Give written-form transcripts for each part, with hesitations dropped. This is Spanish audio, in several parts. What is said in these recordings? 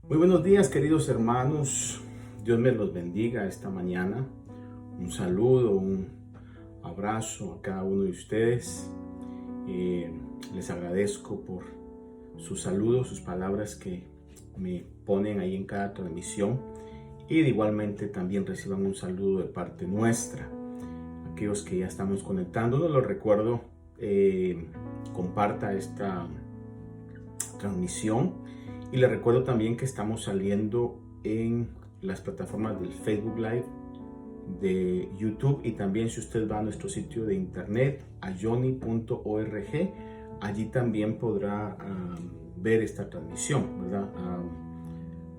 Muy buenos días, queridos hermanos. Dios me los bendiga esta mañana. Un saludo, un abrazo a cada uno de ustedes. Les agradezco por sus saludos, sus palabras que me ponen ahí en cada transmisión. Y igualmente también reciban un saludo de parte nuestra. Aquellos que ya estamos conectándonos, los recuerdo, comparta esta transmisión. Y les recuerdo también que estamos saliendo en las plataformas del Facebook Live, de YouTube, y también si usted va a nuestro sitio de internet, ayoni.org, allí también podrá ver esta transmisión, ¿verdad?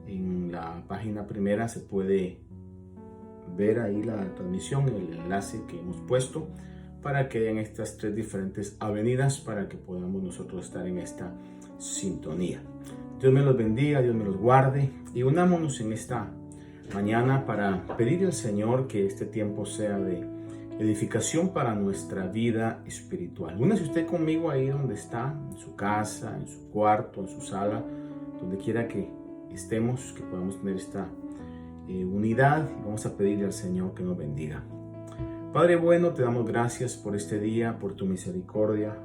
En la página primera se puede ver ahí la transmisión, el enlace que hemos puesto para que hayan estas tres diferentes avenidas para que podamos nosotros estar en esta sintonía. Dios me los bendiga, Dios me los guarde y unámonos en esta mañana para pedir al Señor que este tiempo sea de edificación para nuestra vida espiritual. Únase usted conmigo ahí donde está, en su casa, en su cuarto, en su sala, donde quiera que estemos, que podamos tener esta unidad, y vamos a pedirle al Señor que nos bendiga. Padre bueno, te damos gracias por este día, por tu misericordia,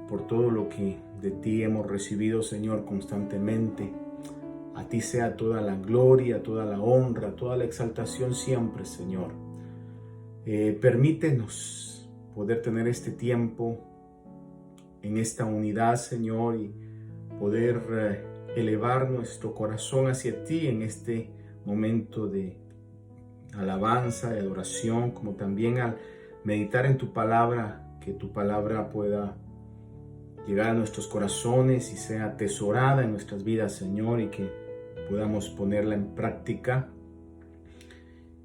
por todo lo que de ti hemos recibido, Señor, constantemente. A ti sea toda la gloria, toda la honra, toda la exaltación siempre, Señor. Permítenos poder tener este tiempo en esta unidad, Señor, y poder elevar nuestro corazón hacia ti en este momento de alabanza, de adoración, como también al meditar en tu palabra, que tu palabra pueda llegar a nuestros corazones y sea atesorada en nuestras vidas, Señor, y que podamos ponerla en práctica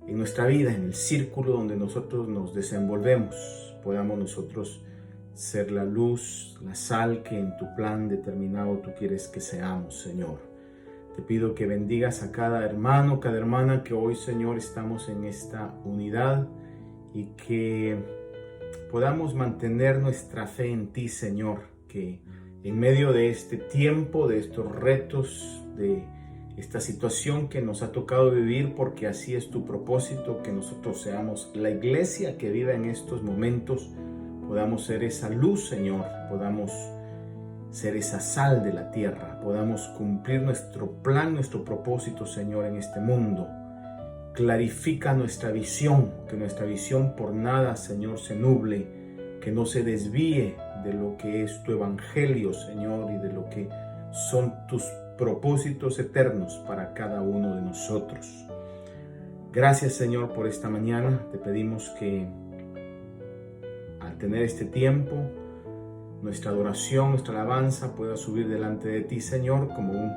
en nuestra vida, en el círculo donde nosotros nos desenvolvemos. Podamos nosotros ser la luz, la sal que en tu plan determinado tú quieres que seamos, Señor. Te pido que bendigas a cada hermano, cada hermana que hoy, Señor, estamos en esta unidad y que podamos mantener nuestra fe en ti, Señor, que en medio de este tiempo, de estos retos, de esta situación que nos ha tocado vivir, porque así es tu propósito, que nosotros seamos la iglesia que vive en estos momentos, podamos ser esa luz, Señor, podamos ser esa sal de la tierra, podamos cumplir nuestro plan, nuestro propósito, Señor, en este mundo. Clarifica nuestra visión, que nuestra visión por nada, Señor, se nuble, que no se desvíe de lo que es tu evangelio, Señor, y de lo que son tus propósitos eternos para cada uno de nosotros. Gracias, Señor, por esta mañana. Te pedimos que al tener este tiempo, nuestra adoración, nuestra alabanza pueda subir delante de ti, Señor, como un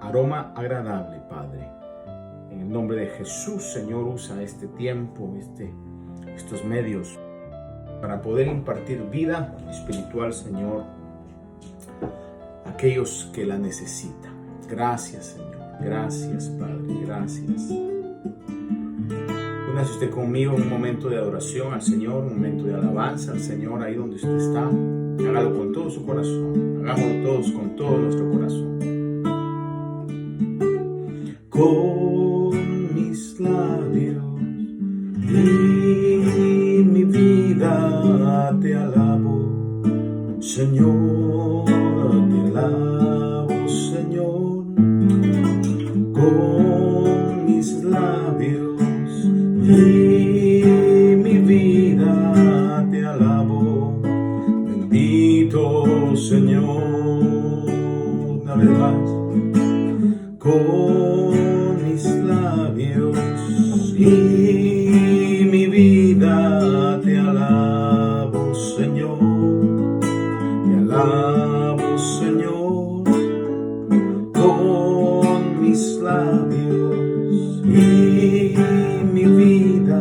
aroma agradable, Padre. En el nombre de Jesús, Señor, usa este tiempo, estos medios para poder impartir vida espiritual, Señor, a aquellos que la necesitan. Gracias, Señor. Gracias, Padre. Gracias. Únase usted conmigo en un momento de adoración al Señor, un momento de alabanza al Señor, ahí donde usted está. Hágalo con todo su corazón. Hagámoslo todos con todo nuestro corazón. Con mis labios y mi vida te alabo, Señor, te alabo, Señor. Con mis labios y mi vida te alabo, bendito Señor. Una vez más, con mis labios y mi vida te alabo, Señor, te alabo, Señor. Con mis labios y mi vida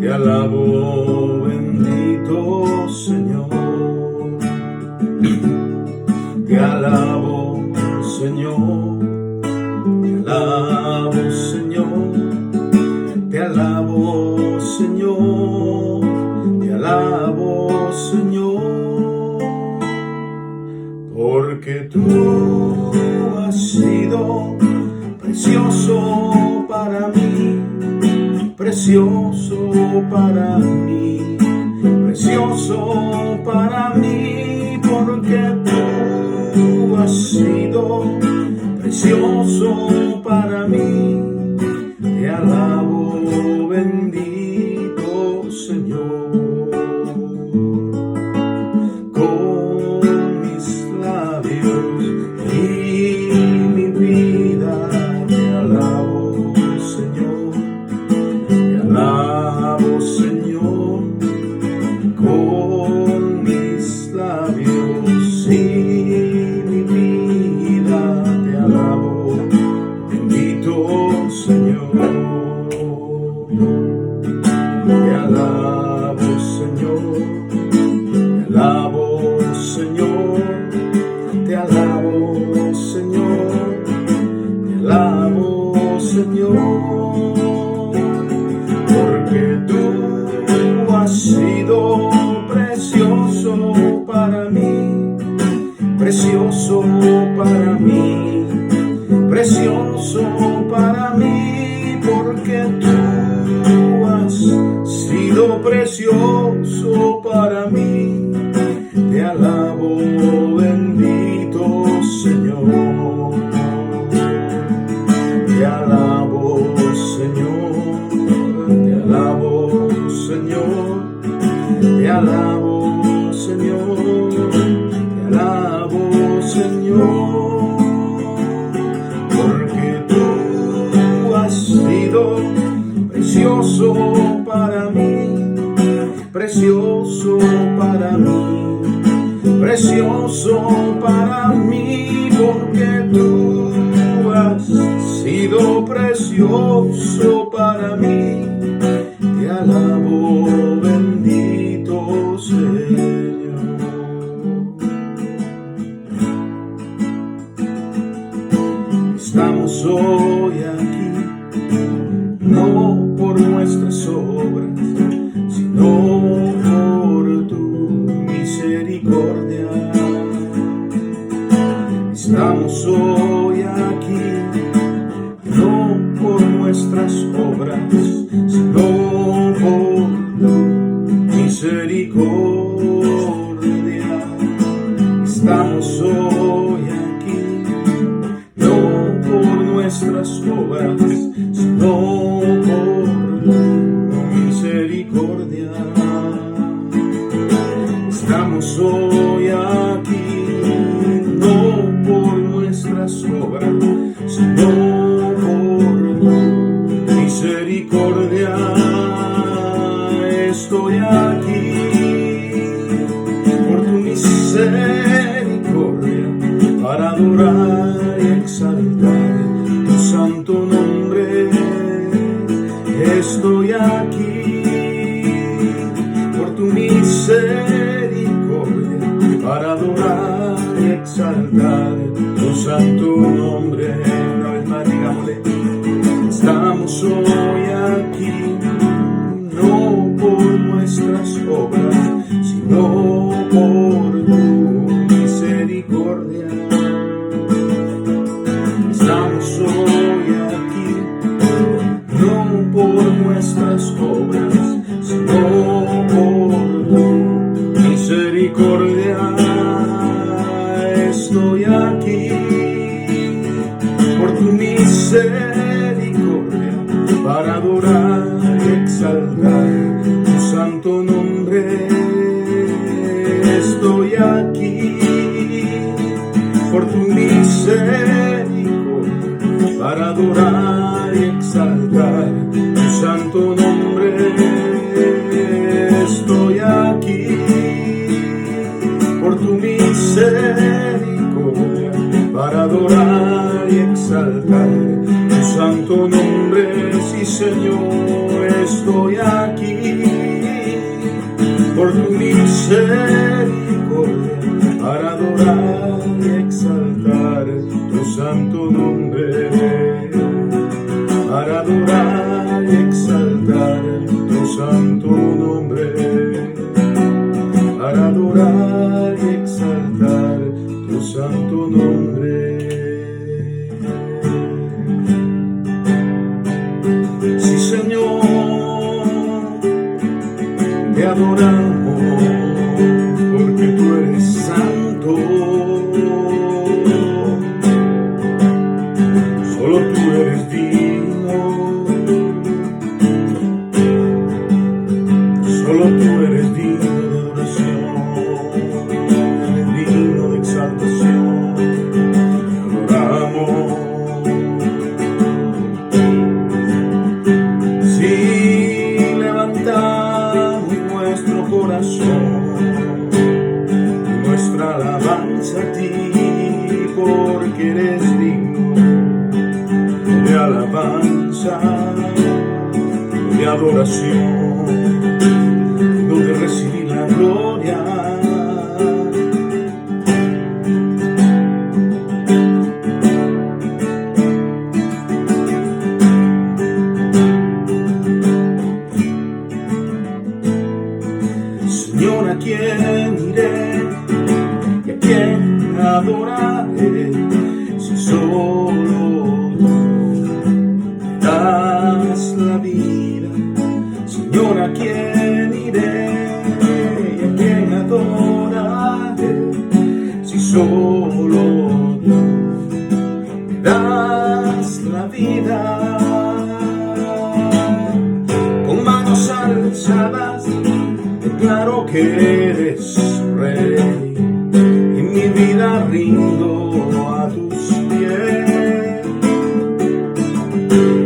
te alabo, bendito Señor. Te alabo, Señor, te alabo, Señor, te alabo, Señor, te alabo, Señor, porque tú has sido precioso para mí, precioso para mí, precioso para mí, porque tú has sido precioso para mí. Te alabo, bendito Señor, con mis labios y mi vida. Te alabo, Señor, te alabo, Señor, con mis labios y mi vida. Te alabo, bendito Señor. Te alabo, Señor, te alabo, Señor, te alabo, Señor, te alabo, Señor, porque tú has sido precioso para mí, precioso para mí, precioso para mí, porque tú has sido precioso para mí. Te alabo, bendito Señor, te alabo, Señor, te alabo, Señor, te alabo, Señor, te alabo, Señor, porque tú has sido precioso para mí, precioso para mí, precioso para mí, porque tú has sido precioso para mí. Te alabo, bendito Señor. Estamos hoy aquí, no por nuestras obras, sino por tu misericordia. Estamos hoy aquí, no por nuestras obras, sino por tu misericordia. Estamos hoy aquí, no por nuestras obras, sino por tu misericordia. Estamos hoy aquí, no por nuestras obras, sino por tu misericordia. Estoy aquí por tu misericordia, para adorar y exaltar tu santo nombre. Estoy aquí por tu misericordia, para adorar y exaltar tu santo nombre. Una vez más digámosle, estamos hoy aquí, no por nuestras obras, sino por tu misericordia. Estamos hoy aquí, no por nuestras obras, sino por tu misericordia. Estoy aquí por tu misericordia, para adorar y exaltar tu santo nombre. Estoy aquí por tu misericordia, para adorar y exaltar tu santo nombre. Estoy aquí por tu misericordia, para adorar y exaltar tu santo nombre. Sí, Señor, estoy aquí por tu misericordia, para adorar y exaltar tu santo nombre, para adorar y exaltar tu santo nombre, para adorar y exaltar tu santo nombre. alabanza, de adoración, donde recibí la gloria. Señor, ¿a quién iré y a quién adoraré si solo tú me das la vida? Señor, ¿a quién iré y a quién adoraré si solo tú me das la vida? Con manos alzadas declaro que eres rey, y mi vida rindo a tus pies,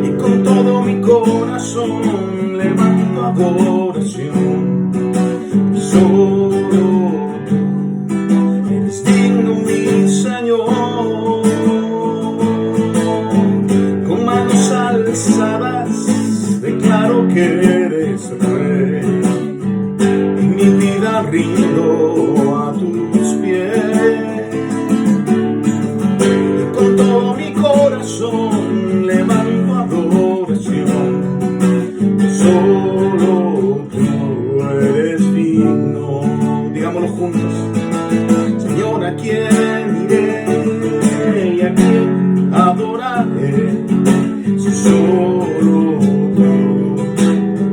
y con todo mi corazón levanto adoración. Solo tú eres digno, mi Señor. Con manos alzadas declaro que eres rey, mi vida rindo a tus pies, y con todo mi corazón levanto adoración. Solo tú eres digno. Digámoslo juntos. Señor, ¿a quién iré y a quién adoraré si solo tú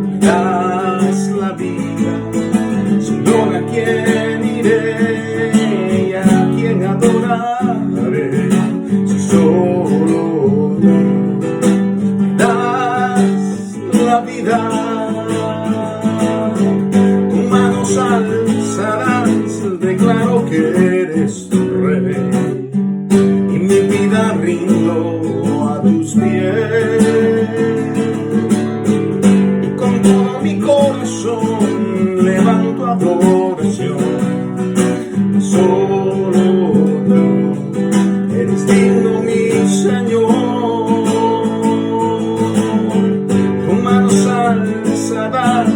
me das la vida? Señor, ¿a quién iré y a quién adoraré si solo tú me das la vida? Con manos alzadas declaro que eres rey, y mi vida rindo a tus pies, y con todo mi corazón levanto adoración. Solo tú eres digno, mi Señor. Con manos alzadas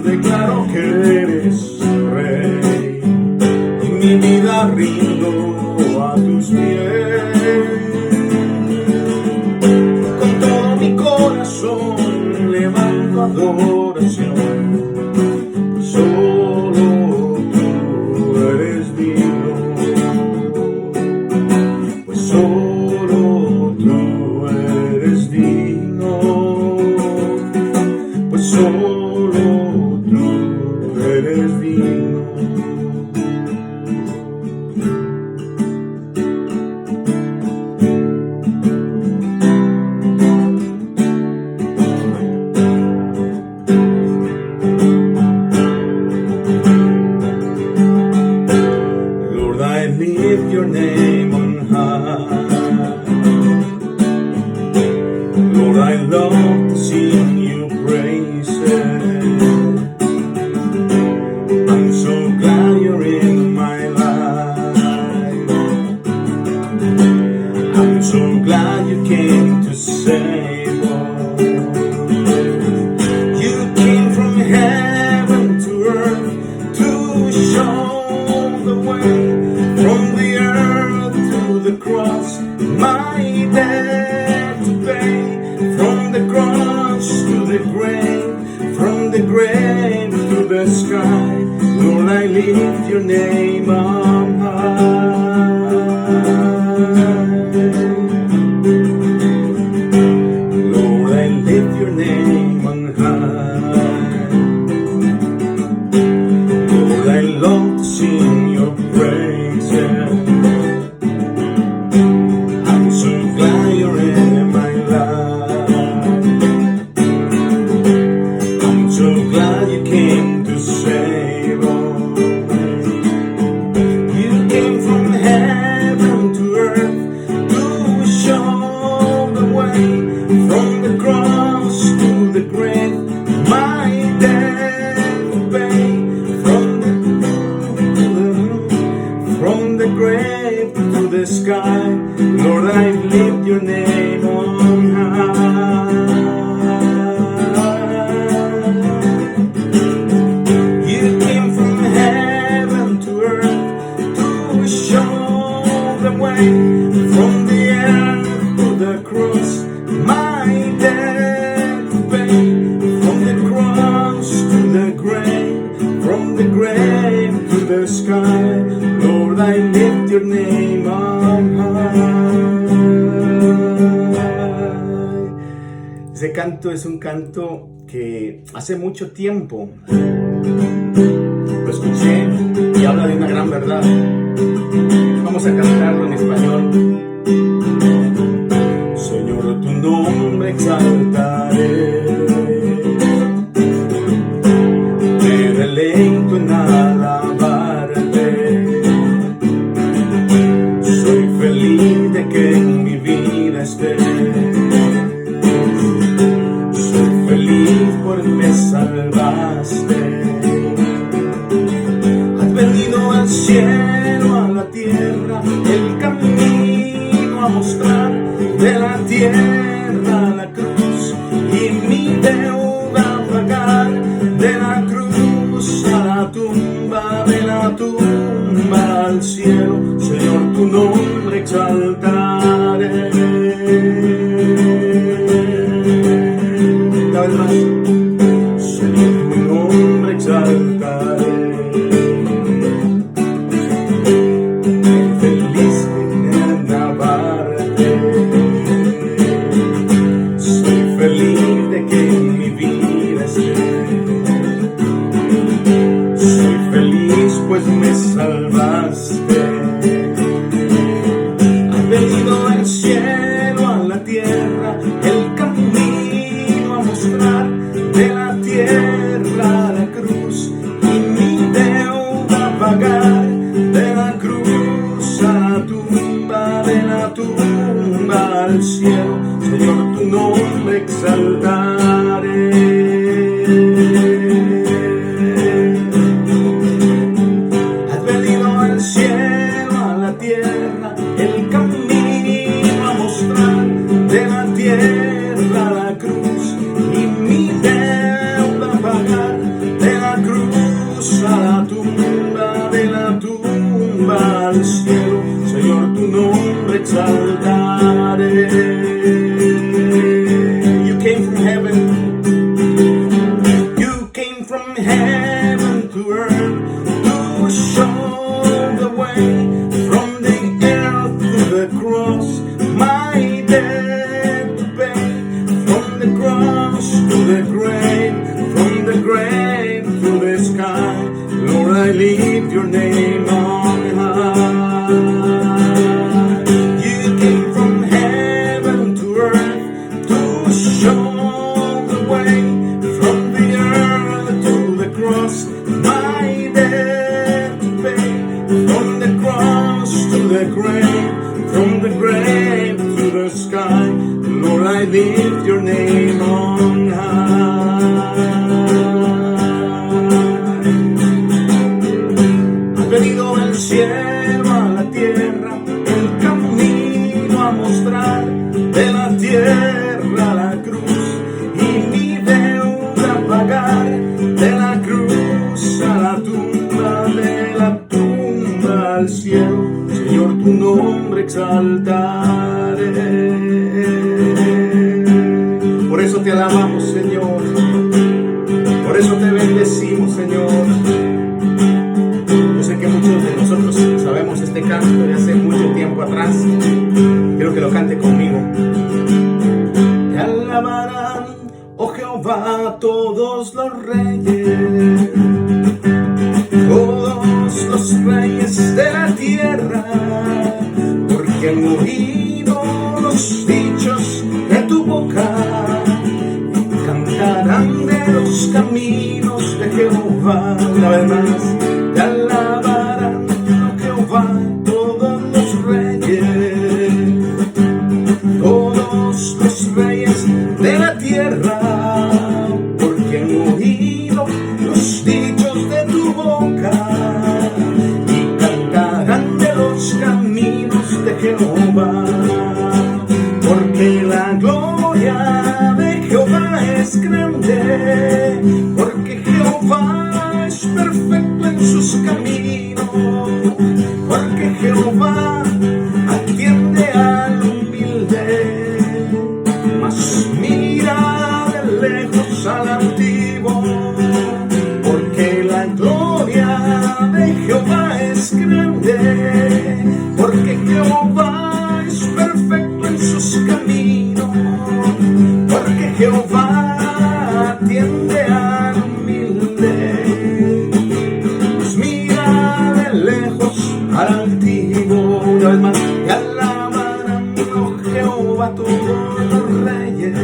declaro que eres rey, y mi vida rindo a tus pies, con todo mi corazón levanto adoración. Solo tú eres digno, pues solo tú eres digno, pues solo tú eres digno. I lift your name on high. Lord, I love to sing your praises. I'm so glad you're in my life. I'm so glad you came to save us. You came from heaven to earth to show the way. From the earth to the cross, my debt to pay. From the cross to the grave, from the grave to the sky. Lord, I lift your name on high. Lord, I lift your name on high. Lord, I long to sing your praise. I'm so glad you're in my life. I'm so glad you came to save us. You came from heaven to earth to show the way. From the cross to the grave, my debt to pay. From the grave to the sky, Lord, I lift your name on high. Este canto es un canto que hace mucho tiempo lo escuché y habla de una gran verdad. Vamos a cantarlo en español. Señor, tu nombre exaltaré, me deleito en alabarte. Soy feliz de que en mi vida estés. Soy feliz porque me salvaste. Has venido al cielo, a la tierra, el camino a mostrar, de la tierra a la cruz y mi deuda a pagar, de la cruz a la tumba, de la tumba al cielo. Señor, tu nombre exaltaré. Una vez más. Señor, tu nombre exaltaré. Feliz en alabarte. Soy feliz de que en mi vida estés. Soy feliz pues me salvaste. Has venido al cielo, a la tierra, el camino a mostrar, de la tierra a la cruz y mi deuda a pagar, de la cruz a la tumba, de la tumba al cielo. Señor, tu nombre exaltaré. Has venido al cielo, a la tierra, el camino a mostrar, de la tierra a la cruz y mi deuda a pagar, de la cruz a la tumba, de la tumba al cielo. Señor, tu nombre exaltaré. You came from heaven, you came from heaven to earth to show the way, from the earth to the cross, my debt to pay, from the cross to the grave, from the grave to the sky. Lord, I lift your name on high. You came from heaven to earth to show the way, from the earth to the cross, my debt to pay, from the cross to the grave, from the grave to the sky. Lord, I lift your name on high. Has venido al cielo, a la tierra, el camino a mostrar, de la tierra a la cruz y mi deuda a pagar, de la cruz a la tumba, de la tumba al cielo. Señor, tu nombre exaltaré. Por eso te alabamos, Señor. Por eso te bendecimos, Señor. Yo sé que muchos de nosotros sabemos este canto de hace mucho tiempo atrás. Quiero que lo cante conmigo. Te alabarán, oh Jehová, todos los reyes, todos los reyes de la tierra, porque han oído los dichos de tu boca, cantarán de los caminos de Jehová. Una vez más, te alabarán, oh Jehová, todos los reyes, todos los reyes de la tierra, porque han oído los dichos de tu boca y cantarán de los caminos de Jehová, porque la gloria de Jehová es grande, porque Jehová es perfecto en sus caminos, porque Jehová atiende al humilde, mas mira de lejos al altivo, porque la gloria de Jehová es grande, porque Jehová es perfecto en sus caminos, porque Jehová Jehová todos los reyes,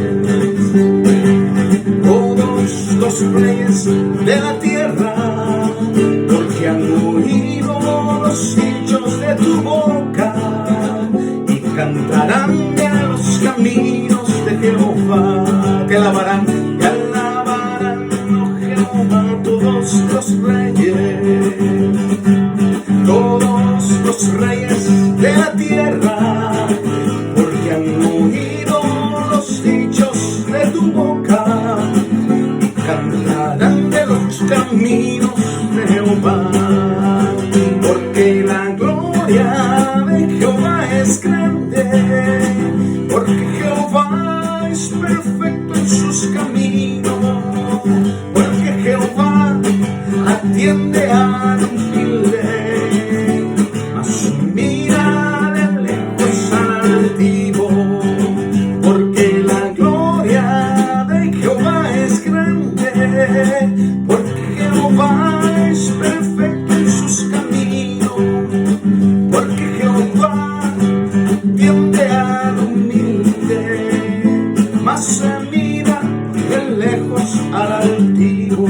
todos los reyes de la tierra, porque han oído los dichos de tu boca y cantarán de los caminos de Jehová. Te alabarán, oh Jehová, todos los reyes, todos los reyes de la tierra, porque han oído los dichos de tu boca y cantarán de los caminos de Jehová. Porque la gloria de Jehová es grande, porque Jehová es perfecto en sus caminos, porque Jehová atiende al humilde, mas mira de lejos al altivo. Porque la gloria de Jehová es grande, porque Jehová es perfecto en sus caminos, porque Jehová atiende al humilde, mas mira de lejos al altivo.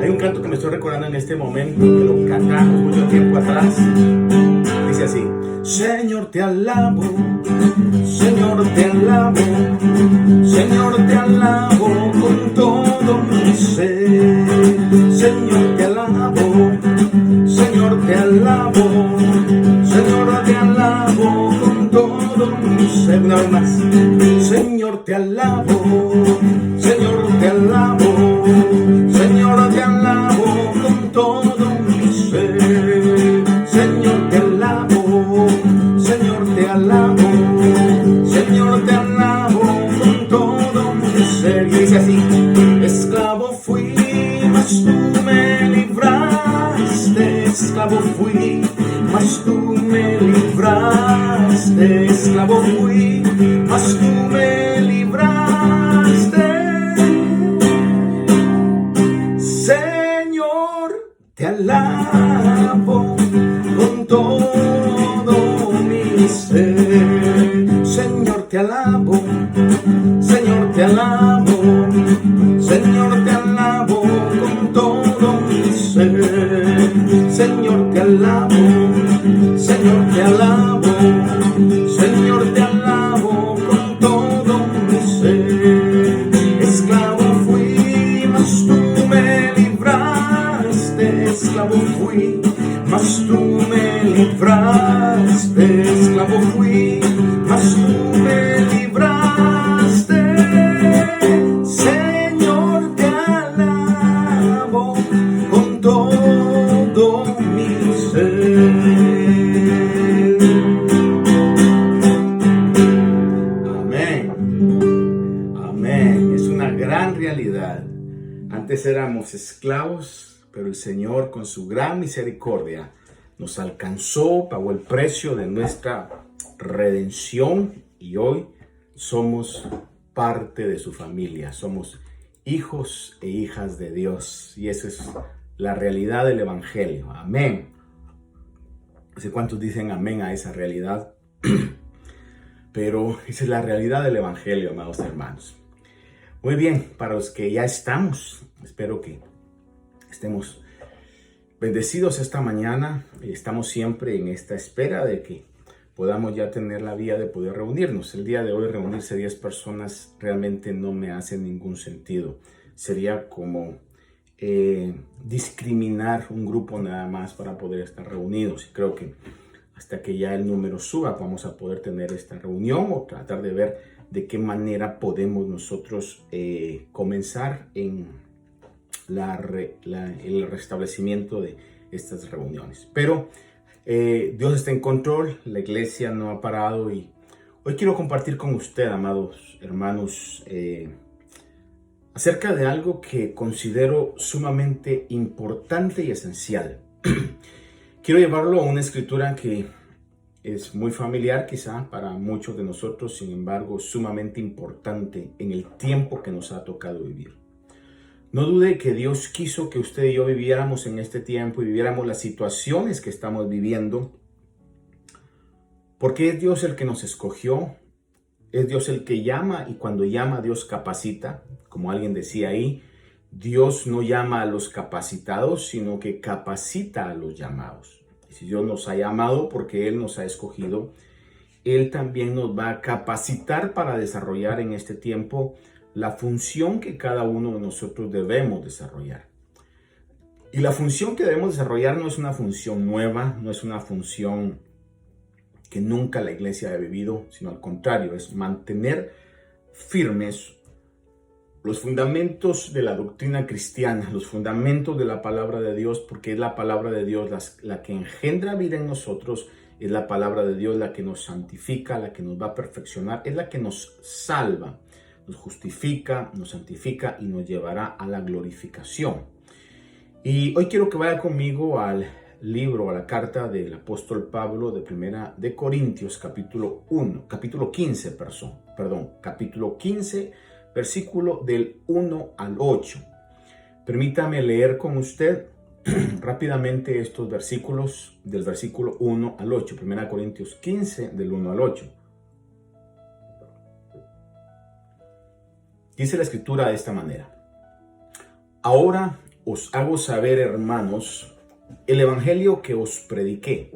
Hay un canto que me estoy recordando en este momento, que lo cantamos mucho tiempo atrás. Dice así: Señor, te alabo, Señor, te alabo, Señor, te alabo con todo mi ser. Señor, te alabo, Señor, te alabo, Señor, te alabo con todo mi ser. Una vez más: Señor, te alabo, Señor, te alabo, Señor, te alabo con todo mi ser. Señor, te alabo, Señor, te alabo, Señor, te alabo con todo mi ser. Y dice así: esclavo fui, mas tú me libraste. Esclavo fui, mas tú me libraste. Esclavo fui, mas tú me libraste. Señor, te alabo con todo mi ser. Señor, te alabo, Señor, te alabo, Señor, te alabo con todo mi ser. Señor, te alabo, Señor, te alabo, Señor, te alabo con todo mi ser. Esclavo fui, mas tú me libraste. Esclavo fui, mas tú me libraste. Esclavo fui, mas tú me libraste. Señor, te alabo con todo mi ser. Amén. Amén. Es una gran realidad. Antes éramos esclavos, pero el Señor, con su gran misericordia, nos alcanzó, pagó el precio de nuestra redención y hoy somos parte de su familia. Somos hijos e hijas de Dios y esa es la realidad del Evangelio. Amén. No sé cuántos dicen amén a esa realidad, pero esa es la realidad del Evangelio, amados hermanos. Muy bien, para los que ya estamos, espero que estemos bendecidos esta mañana. Estamos siempre en esta espera de que podamos ya tener la vía de poder reunirnos. El día de hoy reunirse 10 personas realmente no me hace ningún sentido. Sería como discriminar un grupo nada más para poder estar reunidos. Y creo que hasta que ya el número suba vamos a poder tener esta reunión o tratar de ver de qué manera podemos nosotros comenzar en el restablecimiento de estas reuniones. Pero Dios está en control, la iglesia no ha parado y hoy quiero compartir con usted, amados hermanos, acerca de algo que considero sumamente importante y esencial. Quiero llevarlo a una escritura que es muy familiar quizá para muchos de nosotros, sin embargo sumamente importante en el tiempo que nos ha tocado vivir. No dude que Dios quiso que usted y yo viviéramos en este tiempo y viviéramos las situaciones que estamos viviendo, porque es Dios el que nos escogió, es Dios el que llama, y cuando llama, Dios capacita. Como alguien decía ahí, Dios no llama a los capacitados, sino que capacita a los llamados. Y si Dios nos ha llamado porque Él nos ha escogido, Él también nos va a capacitar para desarrollar en este tiempo la función que cada uno de nosotros debemos desarrollar. Y la función que debemos desarrollar no es una función nueva, no es una función que nunca la iglesia ha vivido, sino al contrario, es mantener firmes los fundamentos de la doctrina cristiana, los fundamentos de la palabra de Dios, porque es la palabra de Dios la que engendra vida en nosotros, es la palabra de Dios la que nos santifica, la que nos va a perfeccionar, es la que nos salva, nos justifica, nos santifica y nos llevará a la glorificación. Y hoy quiero que vaya conmigo al libro, a la carta del apóstol Pablo de Primera de Corintios, capítulo 15, capítulo 15, versículo del 1 al 8. Permítame leer con usted rápidamente estos versículos del versículo 1 al 8, Primera Corintios 15, del 1 al 8. Dice la escritura de esta manera: Ahora os hago saber, hermanos, el evangelio que os prediqué,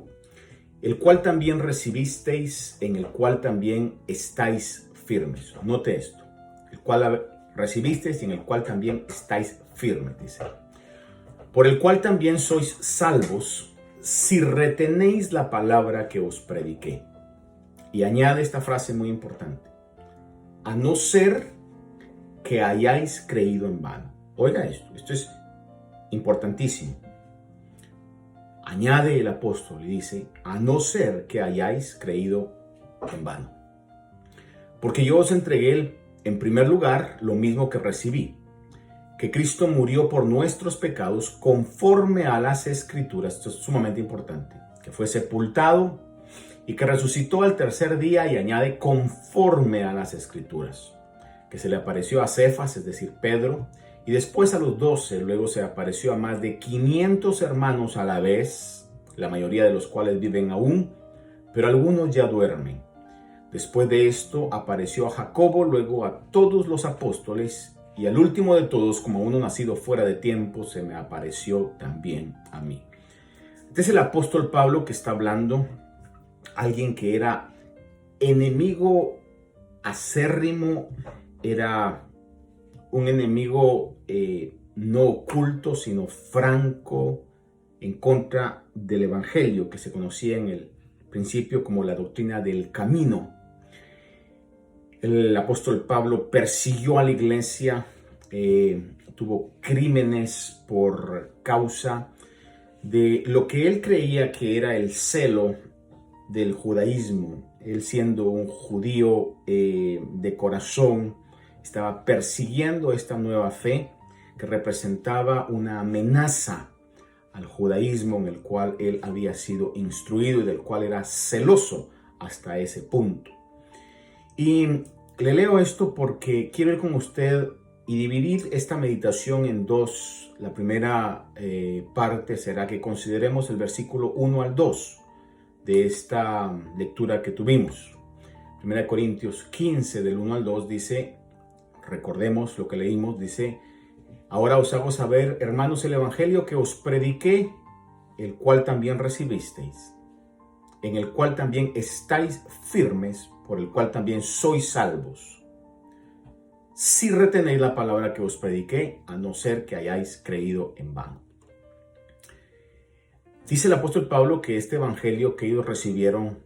el cual también recibisteis, en el cual también estáis firmes. Note esto: el cual recibisteis y en el cual también estáis firmes, dice. Por el cual también sois salvos, si retenéis la palabra que os prediqué. Y añade esta frase muy importante: a no ser que hayáis creído en vano. Oiga esto es importantísimo. Añade el apóstol y dice: a no ser que hayáis creído en vano. Porque yo os entregué en primer lugar lo mismo que recibí, que Cristo murió por nuestros pecados conforme a las Escrituras. Esto es sumamente importante. Que fue sepultado y que resucitó al tercer día, y añade conforme a las Escrituras. Que se le apareció a Cefas, es decir, Pedro, y después a los 12, luego se apareció a más de 500 hermanos a la vez, la mayoría de los cuales viven aún, pero algunos ya duermen. Después de esto apareció a Jacobo, luego a todos los apóstoles, y al último de todos, como uno nacido fuera de tiempo, se me apareció también a mí. Este es el apóstol Pablo que está hablando, alguien que era enemigo acérrimo, era un enemigo no oculto, sino franco, en contra del evangelio que se conocía en el principio como la doctrina del camino. El apóstol Pablo persiguió a la iglesia, tuvo crímenes por causa de lo que él creía que era el celo del judaísmo. Él, siendo un judío de corazón, estaba persiguiendo esta nueva fe que representaba una amenaza al judaísmo en el cual él había sido instruido y del cual era celoso hasta ese punto. Y le leo esto porque quiero ir con usted y dividir esta meditación en dos. La primera parte será que consideremos el versículo 1 al 2 de esta lectura que tuvimos. 1 Corintios 15 del 1 al 2 dice, recordemos lo que leímos, dice: Ahora os hago saber, hermanos, el evangelio que os prediqué, el cual también recibisteis, en el cual también estáis firmes, por el cual también sois salvos, si retenéis la palabra que os prediqué, a no ser que hayáis creído en vano. Dice el apóstol Pablo que este evangelio que ellos recibieron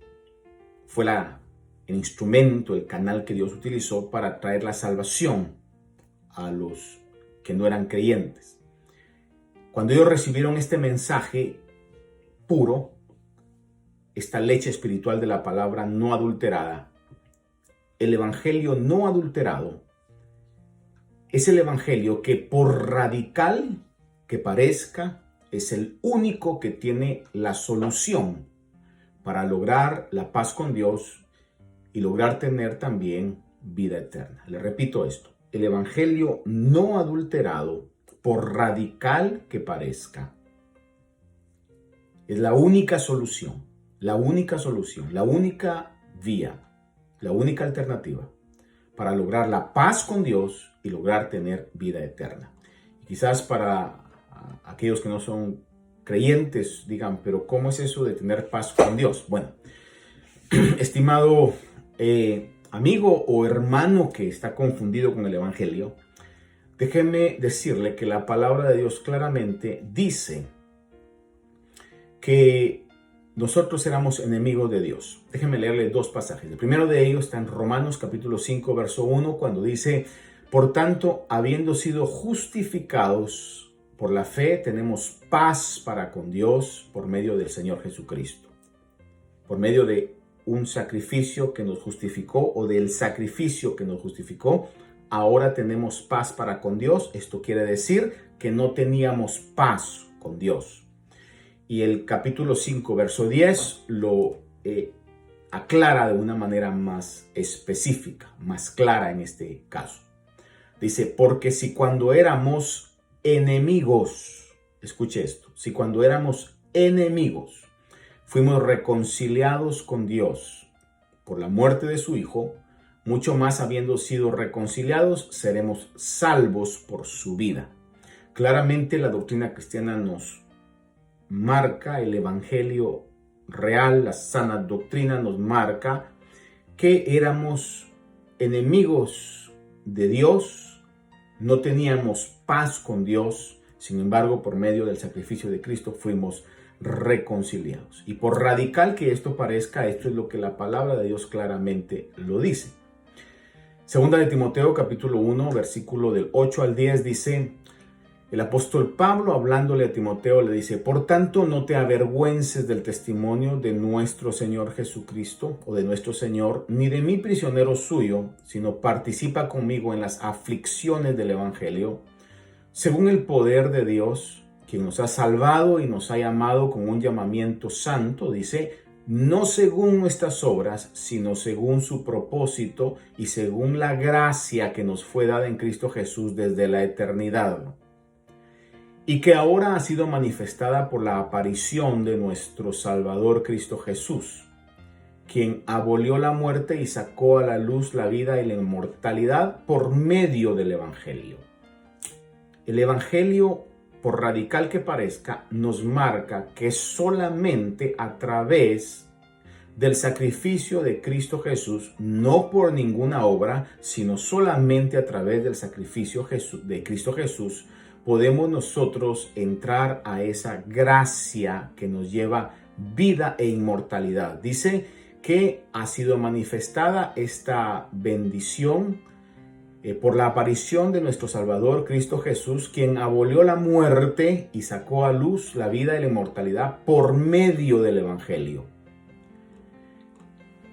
fue el instrumento, el canal que Dios utilizó para traer la salvación a los que no eran creyentes. Cuando ellos recibieron este mensaje puro, esta leche espiritual de la palabra no adulterada, el evangelio no adulterado es el evangelio que, por radical que parezca, es el único que tiene la solución para lograr la paz con Dios y lograr tener también vida eterna. Le repito esto: el evangelio no adulterado por radical que parezca. Es la única solución, la única vía, la única alternativa para lograr la paz con Dios y lograr tener vida eterna. Y quizás para aquellos que no son creyentes digan, pero ¿cómo es eso de tener paz con Dios? Bueno, estimado amigo o hermano que está confundido con el Evangelio, déjeme decirle que la palabra de Dios claramente dice que nosotros éramos enemigos de Dios. Déjenme leerle dos pasajes. El primero de ellos está en Romanos capítulo 5, verso 1, cuando dice, por tanto, habiendo sido justificados por la fe, tenemos paz para con Dios por medio del Señor Jesucristo. Por medio de un sacrificio que nos justificó o del sacrificio que nos justificó, ahora tenemos paz para con Dios. Esto quiere decir que no teníamos paz con Dios. Y el capítulo 5, verso 10 lo aclara de una manera más específica, más clara en este caso. Dice, porque si cuando éramos enemigos, escuche esto, si cuando éramos enemigos fuimos reconciliados con Dios por la muerte de su Hijo, mucho más habiendo sido reconciliados, seremos salvos por su vida. Claramente la doctrina cristiana nos marca, el evangelio real, la sana doctrina nos marca que éramos enemigos de Dios, no teníamos paz con Dios, sin embargo, por medio del sacrificio de Cristo fuimos reconciliados. Y por radical que esto parezca, esto es lo que la palabra de Dios claramente lo dice. Segunda de Timoteo capítulo 1, versículo del 8 al 10 dice, el apóstol Pablo hablándole a Timoteo le dice, por tanto no te avergüences del testimonio de nuestro Señor Jesucristo o de nuestro Señor, ni de mí prisionero suyo, sino participa conmigo en las aflicciones del Evangelio, según el poder de Dios, quien nos ha salvado y nos ha llamado con un llamamiento santo, dice, no según nuestras obras, sino según su propósito y según la gracia que nos fue dada en Cristo Jesús desde la eternidad, y que ahora ha sido manifestada por la aparición de nuestro Salvador Cristo Jesús, quien abolió la muerte y sacó a la luz la vida y la inmortalidad por medio del Evangelio. El Evangelio, por radical que parezca, nos marca que solamente a través del sacrificio de Cristo Jesús, no por ninguna obra, sino solamente a través del sacrificio de Cristo Jesús, podemos nosotros entrar a esa gracia que nos lleva vida e inmortalidad. Dice que ha sido manifestada esta bendición por la aparición de nuestro Salvador Cristo Jesús, quien abolió la muerte y sacó a luz la vida y la inmortalidad por medio del Evangelio.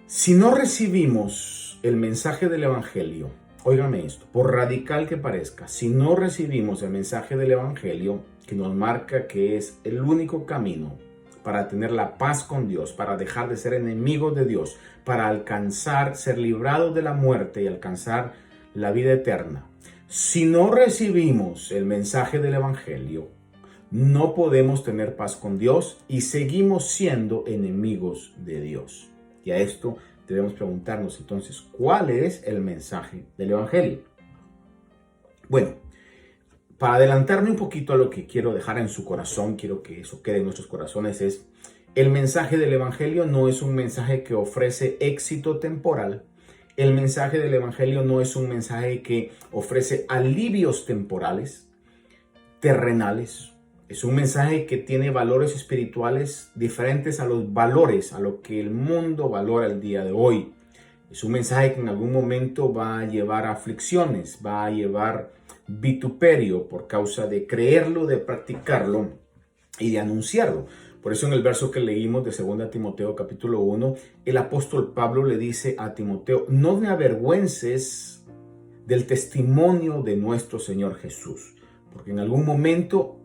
Si no recibimos el mensaje del Evangelio, óigame esto, por radical que parezca, si no recibimos el mensaje del Evangelio que nos marca que es el único camino para tener la paz con Dios, para dejar de ser enemigos de Dios, para alcanzar, ser librados de la muerte y alcanzar la vida eterna. Si no recibimos el mensaje del Evangelio, no podemos tener paz con Dios y seguimos siendo enemigos de Dios. Y a esto debemos preguntarnos entonces, ¿cuál es el mensaje del Evangelio? Bueno, para adelantarme un poquito a lo que quiero dejar en su corazón, quiero que eso quede en nuestros corazones, es el mensaje del Evangelio no es un mensaje que ofrece éxito temporal. El mensaje del Evangelio no es un mensaje que ofrece alivios temporales, terrenales. Es un mensaje que tiene valores espirituales diferentes a los valores, a lo que el mundo valora el día de hoy. Es un mensaje que en algún momento va a llevar a aflicciones, va a llevar vituperio por causa de creerlo, de practicarlo y de anunciarlo. Por eso en el verso que leímos de 2 Timoteo capítulo 1, el apóstol Pablo le dice a Timoteo, no me avergüences del testimonio de nuestro Señor Jesús, porque en algún momento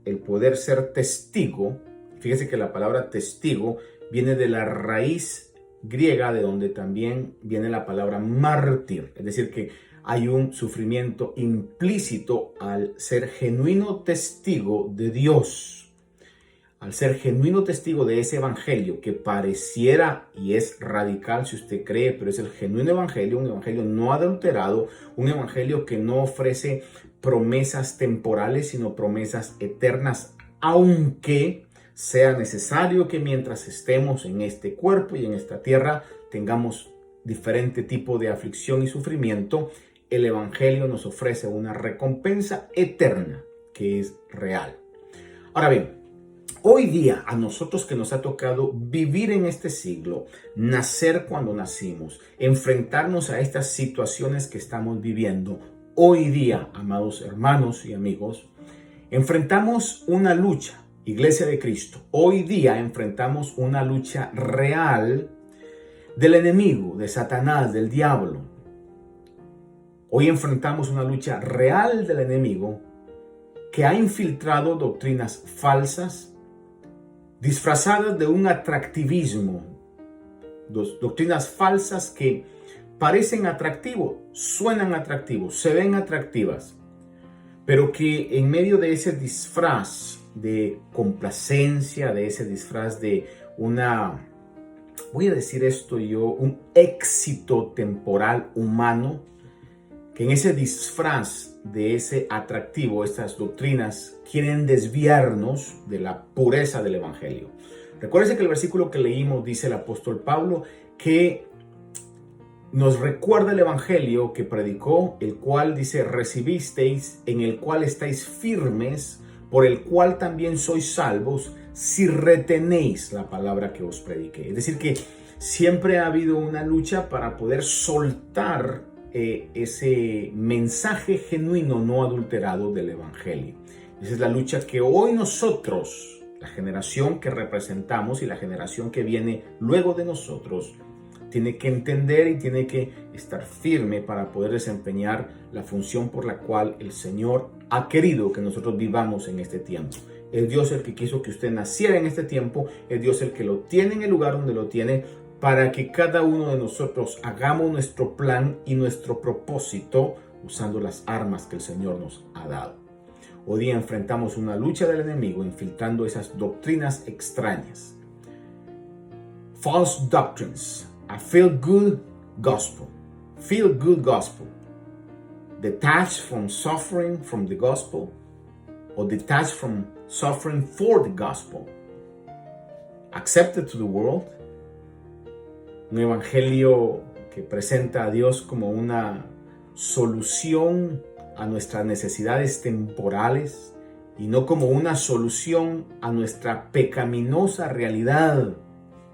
el poder ser testigo, fíjese que la palabra testigo viene de la raíz griega de donde también viene la palabra mártir, es decir que hay un sufrimiento implícito al ser genuino testigo de Dios, al ser genuino testigo de ese evangelio que pareciera y es radical si usted cree, pero es el genuino evangelio, un evangelio no adulterado, un evangelio que no ofrece promesas temporales, sino promesas eternas, aunque sea necesario que mientras estemos en este cuerpo y en esta tierra tengamos diferente tipo de aflicción y sufrimiento. El evangelio nos ofrece una recompensa eterna que es real. Ahora bien, hoy día a nosotros que nos ha tocado vivir en este siglo, nacer cuando nacimos, enfrentarnos a estas situaciones que estamos viviendo, hoy día, amados hermanos y amigos, enfrentamos una lucha, Iglesia de Cristo. Hoy día enfrentamos una lucha real del enemigo, de Satanás, del diablo. Hoy enfrentamos una lucha real del enemigo que ha infiltrado doctrinas falsas, disfrazadas de un atractivismo, doctrinas falsas que parecen atractivos, suenan atractivos, se ven atractivas, pero que en medio de ese disfraz de complacencia, de ese disfraz de una, voy a decir esto yo, un éxito temporal humano, que en ese disfraz de ese atractivo, estas doctrinas quieren desviarnos de la pureza del evangelio. Recuérdense que el versículo que leímos dice el apóstol Pablo que nos recuerda el evangelio que predicó, el cual dice recibisteis, en el cual estáis firmes, por el cual también sois salvos, si retenéis la palabra que os prediqué. Es decir, que siempre ha habido una lucha para poder soltar ese mensaje genuino, no adulterado del evangelio. Esa es la lucha que hoy nosotros, la generación que representamos y la generación que viene luego de nosotros, tiene que entender y tiene que estar firme para poder desempeñar la función por la cual el Señor ha querido que nosotros vivamos en este tiempo. Es Dios el que quiso que usted naciera en este tiempo, es Dios el que lo tiene en el lugar donde lo tiene, para que cada uno de nosotros hagamos nuestro plan y nuestro propósito usando las armas que el Señor nos ha dado. Hoy día enfrentamos una lucha del enemigo infiltrando esas doctrinas extrañas. False doctrines, a feel-good gospel, feel-good gospel, detached from suffering from the gospel, or detached from suffering for the gospel, accepted to the world. Un evangelio que presenta a Dios como una solución a nuestras necesidades temporales y no como una solución a nuestra pecaminosa realidad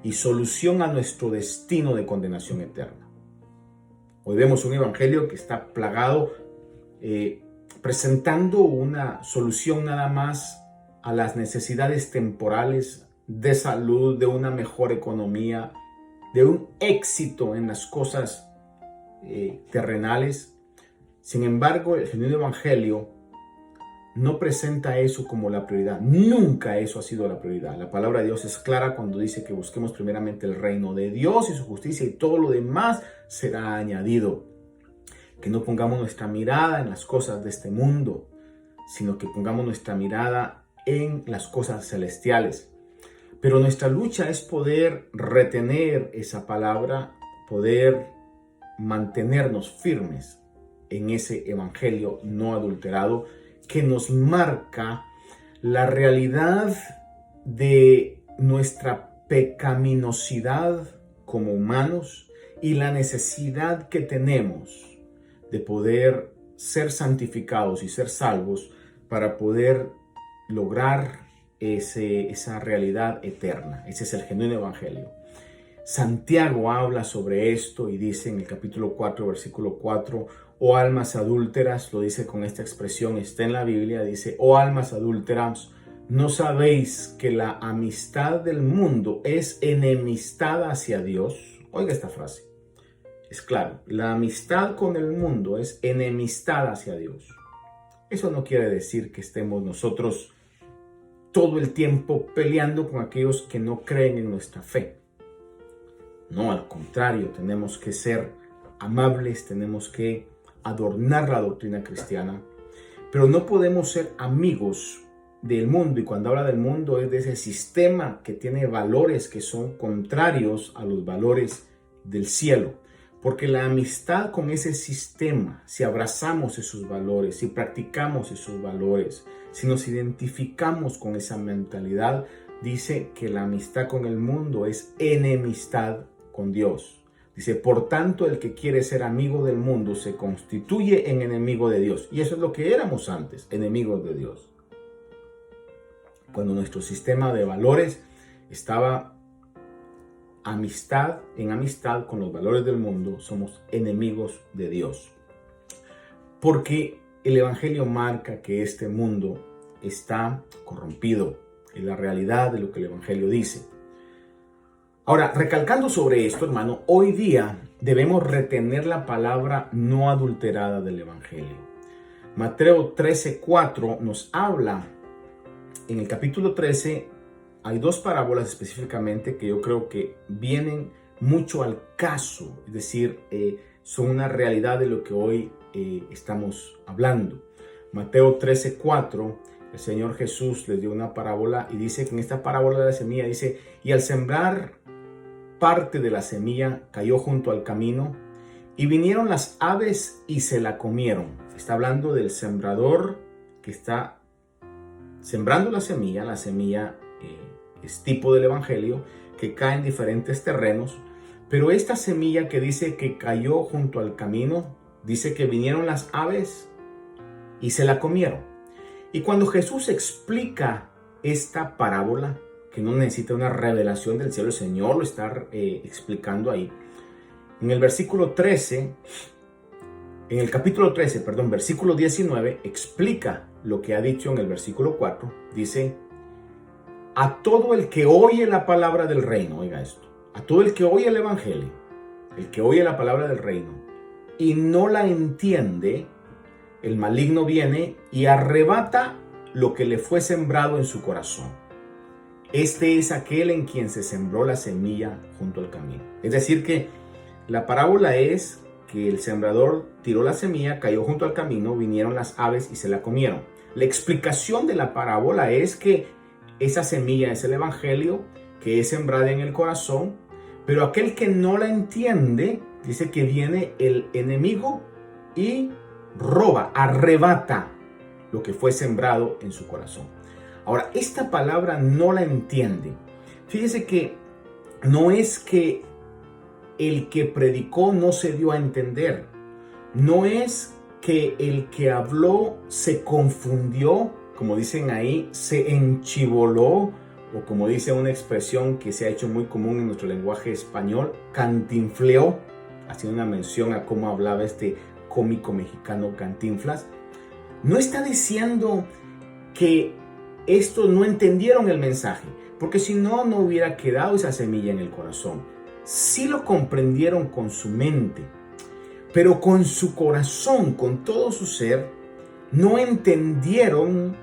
y solución a nuestro destino de condenación eterna. Hoy vemos un evangelio que está plagado presentando una solución nada más a las necesidades temporales de salud, de una mejor economía, de un éxito en las cosas terrenales. Sin embargo, el genuino evangelio no presenta eso como la prioridad. Nunca eso ha sido la prioridad. La palabra de Dios es clara cuando dice que busquemos primeramente el reino de Dios y su justicia, y todo lo demás será añadido. Que no pongamos nuestra mirada en las cosas de este mundo, sino que pongamos nuestra mirada en las cosas celestiales. Pero nuestra lucha es poder retener esa palabra, poder mantenernos firmes en ese evangelio no adulterado que nos marca la realidad de nuestra pecaminosidad como humanos y la necesidad que tenemos de poder ser santificados y ser salvos para poder lograr esa realidad eterna. Ese es el genuino evangelio. Santiago habla sobre esto y dice en el capítulo 4, versículo 4, oh almas adúlteras, lo dice con esta expresión, está en la Biblia, dice, oh almas adúlteras, ¿no sabéis que la amistad del mundo es enemistad hacia Dios? Oiga esta frase. Es claro, la amistad con el mundo es enemistad hacia Dios. Eso no quiere decir que estemos nosotros todo el tiempo peleando con aquellos que no creen en nuestra fe. No, al contrario, tenemos que ser amables, tenemos que adornar la doctrina cristiana, pero no podemos ser amigos del mundo. Y cuando habla del mundo es de ese sistema que tiene valores que son contrarios a los valores del cielo. Porque la amistad con ese sistema, si abrazamos esos valores, si practicamos esos valores, si nos identificamos con esa mentalidad, dice que la amistad con el mundo es enemistad con Dios. Dice, por tanto, el que quiere ser amigo del mundo se constituye en enemigo de Dios. Y eso es lo que éramos antes, enemigos de Dios. Cuando nuestro sistema de valores estaba en amistad con los valores del mundo, somos enemigos de Dios. Porque el Evangelio marca que este mundo está corrompido. Es la realidad de lo que el Evangelio dice. Ahora, recalcando sobre esto, hermano, hoy día debemos retener la palabra no adulterada del Evangelio. Mateo 13:4 nos habla, en el capítulo 13, hay dos parábolas específicamente que yo creo que vienen mucho al caso, es decir, son una realidad de lo que hoy estamos hablando. Mateo 13:4, el Señor Jesús les dio una parábola y dice que en esta parábola de la semilla dice, y al sembrar parte de la semilla cayó junto al camino y vinieron las aves y se la comieron. Está hablando del sembrador que está sembrando la semilla es tipo del Evangelio que cae en diferentes terrenos, pero esta semilla que dice que cayó junto al camino, dice que vinieron las aves y se la comieron. Y cuando Jesús explica esta parábola, que no necesita una revelación del cielo, el Señor lo está explicando ahí. En el versículo 13, en el capítulo 13, versículo 19, explica lo que ha dicho en el versículo 4. Dice, a todo el que oye la palabra del reino, oiga esto, a todo el que oye el Evangelio, el que oye la palabra del reino y no la entiende, el maligno viene y arrebata lo que le fue sembrado en su corazón. Este es aquel en quien se sembró la semilla junto al camino. Es decir que la parábola es que el sembrador tiró la semilla, cayó junto al camino, vinieron las aves y se la comieron. La explicación de la parábola es que esa semilla es el Evangelio, que es sembrada en el corazón, pero aquel que no la entiende, dice que viene el enemigo y roba, arrebata lo que fue sembrado en su corazón. Ahora, esta palabra no la entiende. Fíjese que no es que el que predicó no se dio a entender. No es que el que habló se confundió, como dicen ahí, se enchivoló, o como dice una expresión que se ha hecho muy común en nuestro lenguaje español, cantinfleó, haciendo una mención a cómo hablaba este cómico mexicano Cantinflas. No está diciendo que estos no entendieron el mensaje, porque si no, no hubiera quedado esa semilla en el corazón. Sí lo comprendieron con su mente, pero con su corazón, con todo su ser, no entendieron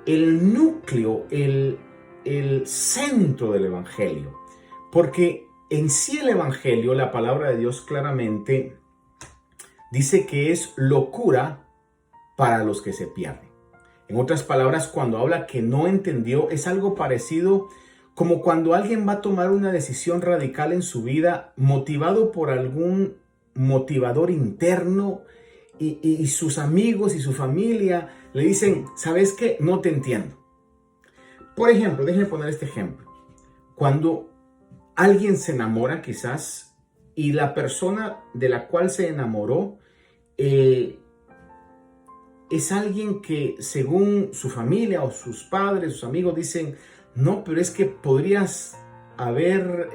el núcleo, el centro del Evangelio. Porque en sí el Evangelio, la palabra de Dios claramente dice que es locura para los que se pierden. En otras palabras, cuando habla que no entendió, es algo parecido como cuando alguien va a tomar una decisión radical en su vida, motivado por algún motivador interno, y sus amigos y su familia le dicen, ¿sabes qué? No te entiendo. Por ejemplo, déjenme poner este ejemplo. Cuando alguien se enamora quizás, y la persona de la cual se enamoró es alguien que según su familia o sus padres, sus amigos dicen, no, pero es que podrías haber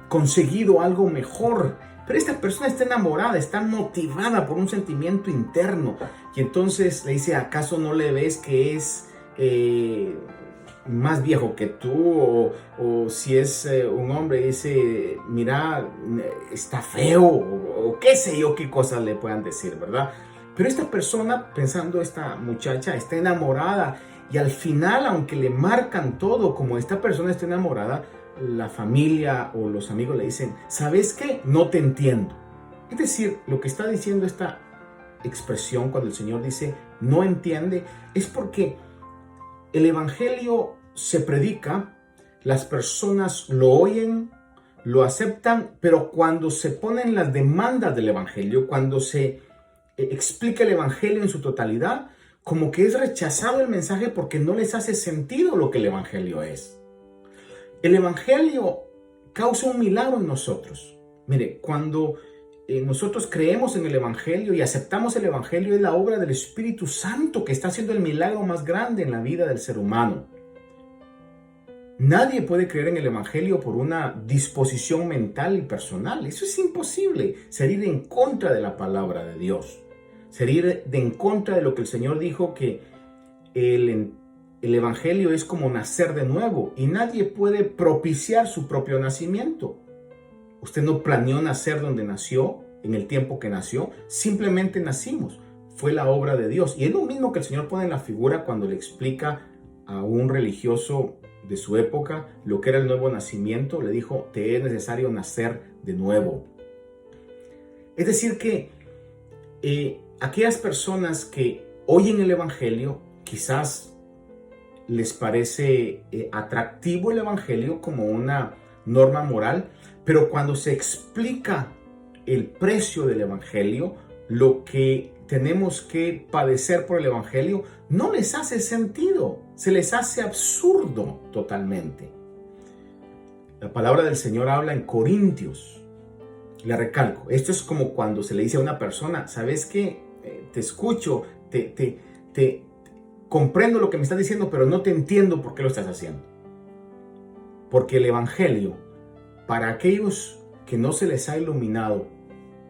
conseguido algo mejor. Pero esta persona está enamorada, está motivada por un sentimiento interno. Y entonces le dice, ¿acaso no le ves que es más viejo que tú? O si es un hombre, dice, mira, está feo, o qué sé yo, qué cosas le puedan decir, ¿verdad? Pero esta persona, pensando esta muchacha, está enamorada, y al final, aunque le marcan todo, como esta persona está enamorada, la familia o los amigos le dicen, ¿sabes qué? No te entiendo. Es decir, lo que está diciendo esta expresión cuando el Señor dice no entiende, es porque el evangelio se predica, las personas lo oyen, lo aceptan, pero cuando se ponen las demandas del evangelio, cuando se explica el evangelio en su totalidad, como que es rechazado el mensaje porque no les hace sentido lo que el evangelio es. El evangelio causa un milagro en nosotros. Mire, cuando nosotros creemos en el evangelio y aceptamos el evangelio, es la obra del Espíritu Santo que está haciendo el milagro más grande en la vida del ser humano. Nadie puede creer en el evangelio por una disposición mental y personal. Eso es imposible. Sería en contra de la palabra de Dios. Sería en contra de lo que el Señor dijo, que el evangelio es como nacer de nuevo y nadie puede propiciar su propio nacimiento. Usted no planeó nacer donde nació, en el tiempo que nació, simplemente nacimos. Fue la obra de Dios. Y es lo mismo que el Señor pone en la figura cuando le explica a un religioso de su época lo que era el nuevo nacimiento. Le dijo, te es necesario nacer de nuevo. Es decir que aquellas personas que oyen el evangelio, quizás les parece atractivo el evangelio como una norma moral, pero cuando se explica el precio del evangelio, lo que tenemos que padecer por el evangelio, no les hace sentido, se les hace absurdo totalmente. La palabra del Señor habla en Corintios. Le recalco, esto es como cuando se le dice a una persona, ¿sabes qué? Te escucho, te comprendo lo que me estás diciendo, pero no te entiendo por qué lo estás haciendo. Porque el evangelio, para aquellos que no se les ha iluminado,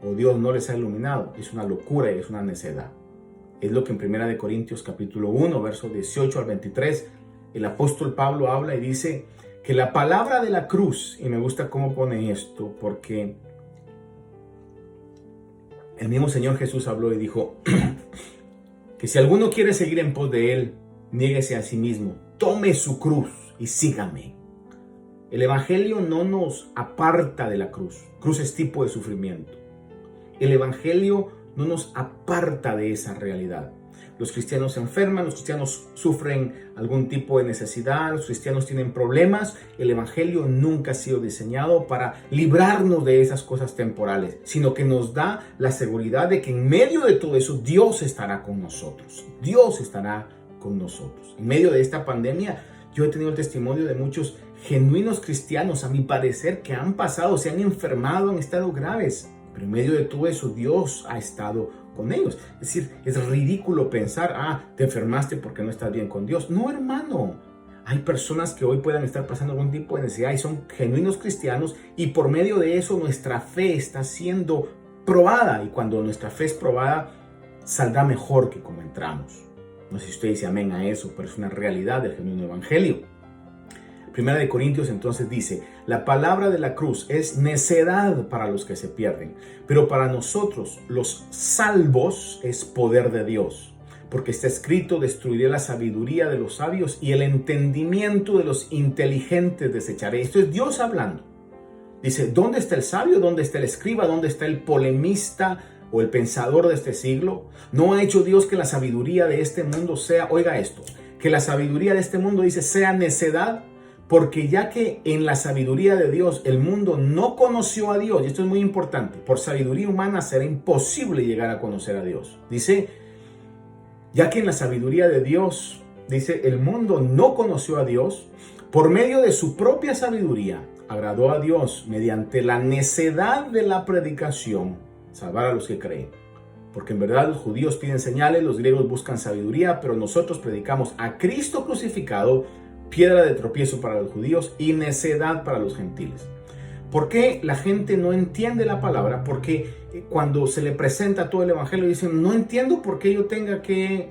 o Dios no les ha iluminado, es una locura y es una necedad. Es lo que en 1 Corintios capítulo 1, versos 18 al 23, el apóstol Pablo habla y dice que la palabra de la cruz, y me gusta cómo pone esto, porque el mismo Señor Jesús habló y dijo que si alguno quiere seguir en pos de Él, niéguese a sí mismo, tome su cruz y sígame. El evangelio no nos aparta de la cruz. Cruz es tipo de sufrimiento. El evangelio no nos aparta de esa realidad. Los cristianos se enferman, los cristianos sufren algún tipo de necesidad, los cristianos tienen problemas. El evangelio nunca ha sido diseñado para librarnos de esas cosas temporales, sino que nos da la seguridad de que en medio de todo eso Dios estará con nosotros. Dios estará con nosotros. En medio de esta pandemia, yo he tenido el testimonio de muchos genuinos cristianos, a mi parecer, que han pasado, se han enfermado, han estado graves. Pero en medio de todo eso, Dios ha estado con ellos. Es decir, es ridículo pensar, te enfermaste porque no estás bien con Dios. No, hermano. Hay personas que hoy puedan estar pasando algún tipo de necesidad y son genuinos cristianos, y por medio de eso nuestra fe está siendo probada. Y cuando nuestra fe es probada, saldrá mejor que como entramos. No sé si usted dice amén a eso, pero es una realidad del genuino evangelio. Primera de Corintios entonces dice, la palabra de la cruz es necedad para los que se pierden, pero para nosotros los salvos es poder de Dios, porque está escrito, destruiré la sabiduría de los sabios y el entendimiento de los inteligentes desecharé. Esto es Dios hablando. Dice, ¿dónde está el sabio? ¿Dónde está el escriba? ¿Dónde está el polemista o el pensador de este siglo? ¿No ha hecho Dios que la sabiduría de este mundo sea, oiga esto, que la sabiduría de este mundo, dice, sea necedad? Porque ya que en la sabiduría de Dios el mundo no conoció a Dios, y esto es muy importante, por sabiduría humana será imposible llegar a conocer a Dios. Dice, ya que en la sabiduría de Dios, dice, el mundo no conoció a Dios, por medio de su propia sabiduría, agradó a Dios mediante la necedad de la predicación, salvar a los que creen. Porque en verdad los judíos piden señales, los griegos buscan sabiduría, pero nosotros predicamos a Cristo crucificado, piedra de tropiezo para los judíos y necedad para los gentiles. ¿Por qué la gente no entiende la palabra? Porque cuando se le presenta todo el evangelio dicen, no entiendo por qué yo tenga que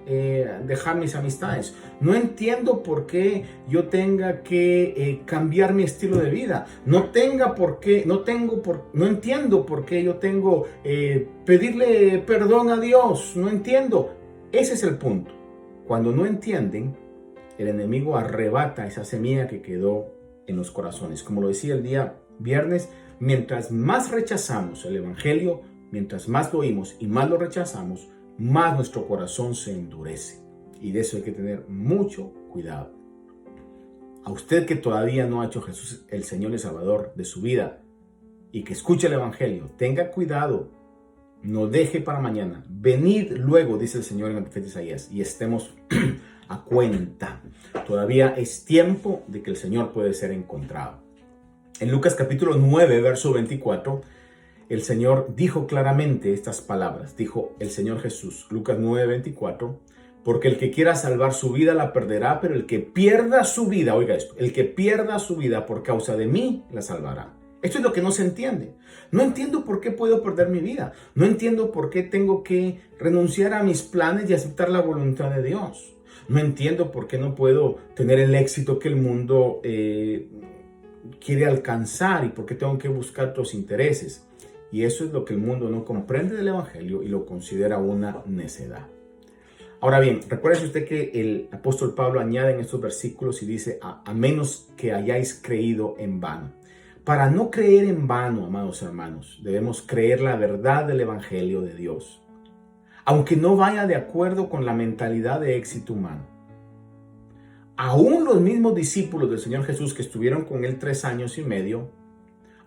dejar mis amistades, no entiendo por qué yo tenga que cambiar mi estilo de vida, no entiendo por qué yo tengo pedirle perdón a Dios, no entiendo. Ese es el punto. Cuando no entienden, el enemigo arrebata esa semilla que quedó en los corazones. Como lo decía el día viernes, mientras más rechazamos el evangelio, mientras más lo oímos y más lo rechazamos, más nuestro corazón se endurece. Y de eso hay que tener mucho cuidado. A usted que todavía no ha hecho Jesús el Señor y Salvador de su vida y que escuche el Evangelio, tenga cuidado, no deje para mañana. Venid luego, dice el Señor en el profeta Isaías, y estemos a cuenta. Todavía es tiempo de que el Señor puede ser encontrado. En Lucas capítulo 9, verso 24, el Señor dijo claramente estas palabras. Dijo el Señor Jesús, Lucas 9, 24, porque el que quiera salvar su vida la perderá, pero el que pierda su vida, oiga esto, el que pierda su vida por causa de mí la salvará. Esto es lo que no se entiende. No entiendo por qué puedo perder mi vida. No entiendo por qué tengo que renunciar a mis planes y aceptar la voluntad de Dios. No entiendo por qué no puedo tener el éxito que el mundo quiere alcanzar y por qué tengo que buscar otros intereses. Y eso es lo que el mundo no comprende del Evangelio y lo considera una necedad. Ahora bien, recuerde usted que el apóstol Pablo añade en estos versículos y dice, a menos que hayáis creído en vano. Para no creer en vano, amados hermanos, debemos creer la verdad del Evangelio de Dios, aunque no vaya de acuerdo con la mentalidad de éxito humano. Aún los mismos discípulos del Señor Jesús que estuvieron con él 3 años y medio,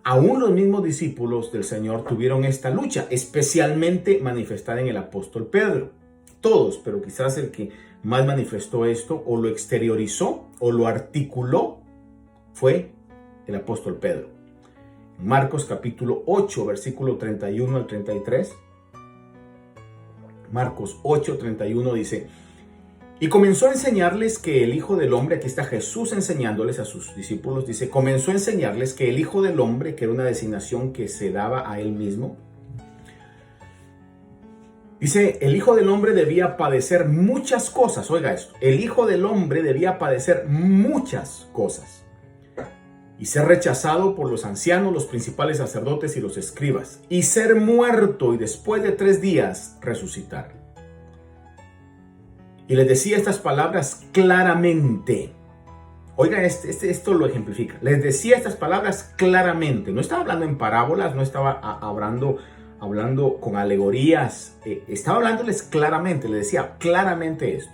aún los mismos discípulos del Señor tuvieron esta lucha, especialmente manifestada en el apóstol Pedro. Todos, pero quizás el que más manifestó esto o lo exteriorizó o lo articuló fue el apóstol Pedro. En Marcos capítulo 8, versículo 31 al 33. Marcos 8, 31 dice, y comenzó a enseñarles que el Hijo del Hombre, aquí está Jesús enseñándoles a sus discípulos, dice, comenzó a enseñarles que el Hijo del Hombre, que era una designación que se daba a él mismo, dice, el Hijo del Hombre debía padecer muchas cosas. Oiga esto, el Hijo del Hombre debía padecer muchas cosas y ser rechazado por los ancianos, los principales sacerdotes y los escribas, y ser muerto y después de 3 días resucitar. Y les decía estas palabras claramente. Oiga, esto lo ejemplifica. Les decía estas palabras claramente. No estaba hablando en parábolas, no estaba hablando con alegorías, estaba hablándoles claramente, le decía claramente esto.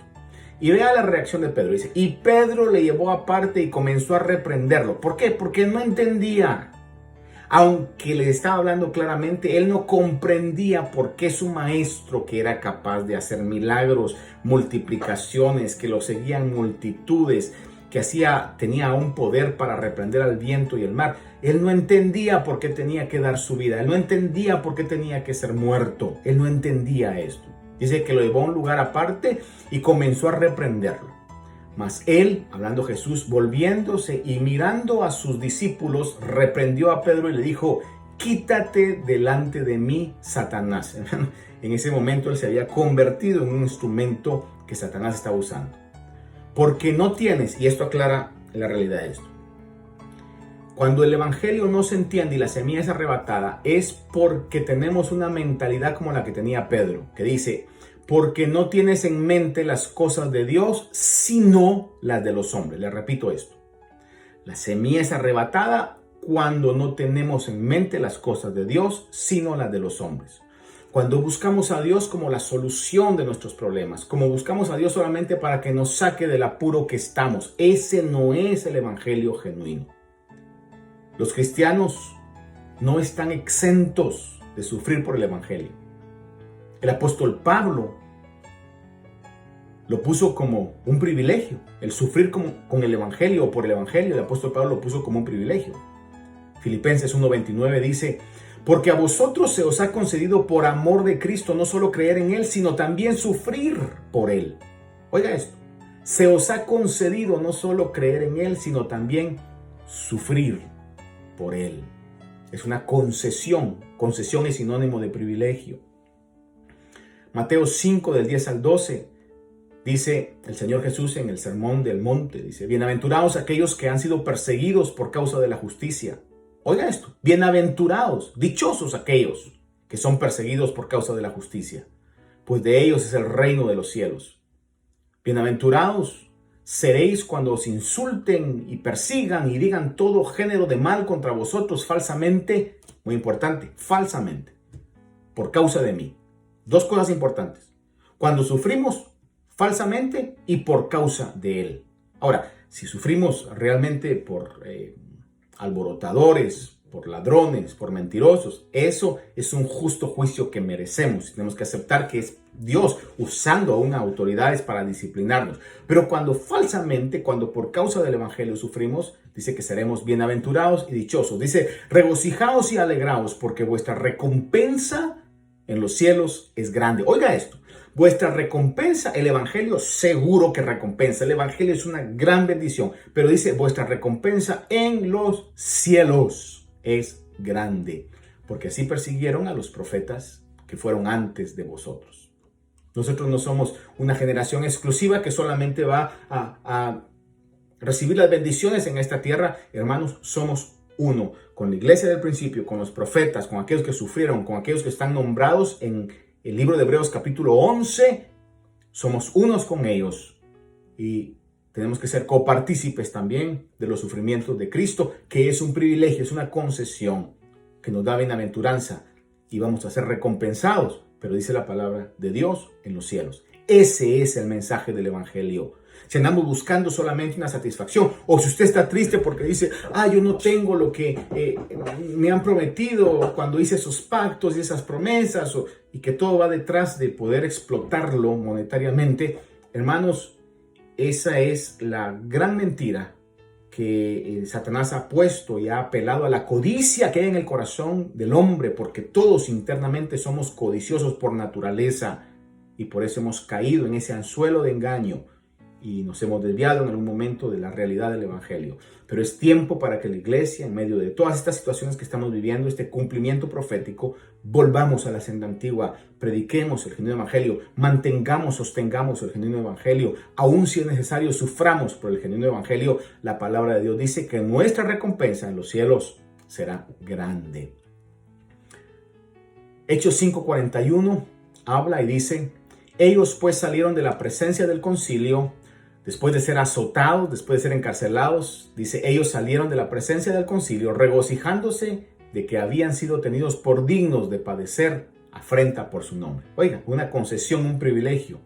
Y vea la reacción de Pedro, dice, y Pedro le llevó aparte y comenzó a reprenderlo. ¿Por qué? Porque no entendía. Aunque le estaba hablando claramente, él no comprendía por qué su maestro, que era capaz de hacer milagros, multiplicaciones, que lo seguían multitudes, que tenía un poder para reprender al viento y el mar. Él no entendía por qué tenía que dar su vida. Él no entendía por qué tenía que ser muerto. Él no entendía esto. Dice que lo llevó a un lugar aparte y comenzó a reprenderlo. Mas él, hablando Jesús, volviéndose y mirando a sus discípulos, reprendió a Pedro y le dijo, quítate delante de mí, Satanás. En ese momento él se había convertido en un instrumento que Satanás estaba usando. Porque no tienes, y esto aclara la realidad de esto, cuando el evangelio no se entiende y la semilla es arrebatada, es porque tenemos una mentalidad como la que tenía Pedro, que dice, porque no tienes en mente las cosas de Dios, sino las de los hombres. Le repito esto, la semilla es arrebatada cuando no tenemos en mente las cosas de Dios, sino las de los hombres. Cuando buscamos a Dios como la solución de nuestros problemas, como buscamos a Dios solamente para que nos saque del apuro que estamos, ese no es el evangelio genuino. Los cristianos no están exentos de sufrir por el evangelio. El apóstol Pablo lo puso como un privilegio. El sufrir con el evangelio o por el evangelio, el apóstol Pablo lo puso como un privilegio. Filipenses 1:29 dice, porque a vosotros se os ha concedido por amor de Cristo no solo creer en Él, sino también sufrir por Él. Oiga esto, se os ha concedido no solo creer en Él, sino también sufrir por Él. Es una concesión. Concesión es sinónimo de privilegio. Mateo 5 del 10 al 12 dice el Señor Jesús en el Sermón del Monte, dice, bienaventurados aquellos que han sido perseguidos por causa de la justicia. Oiga esto, bienaventurados, dichosos aquellos que son perseguidos por causa de la justicia, pues de ellos es el reino de los cielos. Bienaventurados seréis cuando os insulten y persigan y digan todo género de mal contra vosotros falsamente, muy importante, falsamente, por causa de mí. Dos cosas importantes. Cuando sufrimos falsamente y por causa de él. Ahora, si sufrimos realmente por alborotadores, por ladrones, por mentirosos, eso es un justo juicio que merecemos. Tenemos que aceptar que es Dios usando aún autoridades para disciplinarnos. Pero cuando falsamente, cuando por causa del evangelio sufrimos, dice que seremos bienaventurados y dichosos. Dice, regocijaos y alegraos porque vuestra recompensa en los cielos es grande. Oiga esto. Vuestra recompensa, el evangelio seguro que recompensa. El evangelio es una gran bendición. Pero dice, vuestra recompensa en los cielos es grande. Porque así persiguieron a los profetas que fueron antes de vosotros. Nosotros no somos una generación exclusiva que solamente va a recibir las bendiciones en esta tierra. Hermanos, somos uno. Con la iglesia del principio, con los profetas, con aquellos que sufrieron, con aquellos que están nombrados en el libro de Hebreos capítulo 11, somos unos con ellos y tenemos que ser copartícipes también de los sufrimientos de Cristo, que es un privilegio, es una concesión que nos da bienaventuranza y vamos a ser recompensados, pero dice la palabra de Dios en los cielos. Ese es el mensaje del evangelio. Si andamos buscando solamente una satisfacción, o si usted está triste porque dice, yo no tengo lo que me han prometido cuando hice esos pactos y esas promesas, y que todo va detrás de poder explotarlo monetariamente, hermanos, esa es la gran mentira que Satanás ha puesto y ha apelado a la codicia que hay en el corazón del hombre, porque todos internamente somos codiciosos por naturaleza y por eso hemos caído en ese anzuelo de engaño y nos hemos desviado en algún momento de la realidad del evangelio. Pero es tiempo para que la iglesia, en medio de todas estas situaciones que estamos viviendo, este cumplimiento profético, volvamos a la senda antigua, prediquemos el genuino evangelio, mantengamos, sostengamos el genuino evangelio, aun si es necesario, suframos por el genuino evangelio. La palabra de Dios dice que nuestra recompensa en los cielos será grande. Hechos 5:41 habla y dice, ellos pues salieron de la presencia del concilio. Después de ser azotados, después de ser encarcelados, dice, ellos salieron de la presencia del concilio regocijándose de que habían sido tenidos por dignos de padecer afrenta por su nombre. Oiga, una concesión, un privilegio.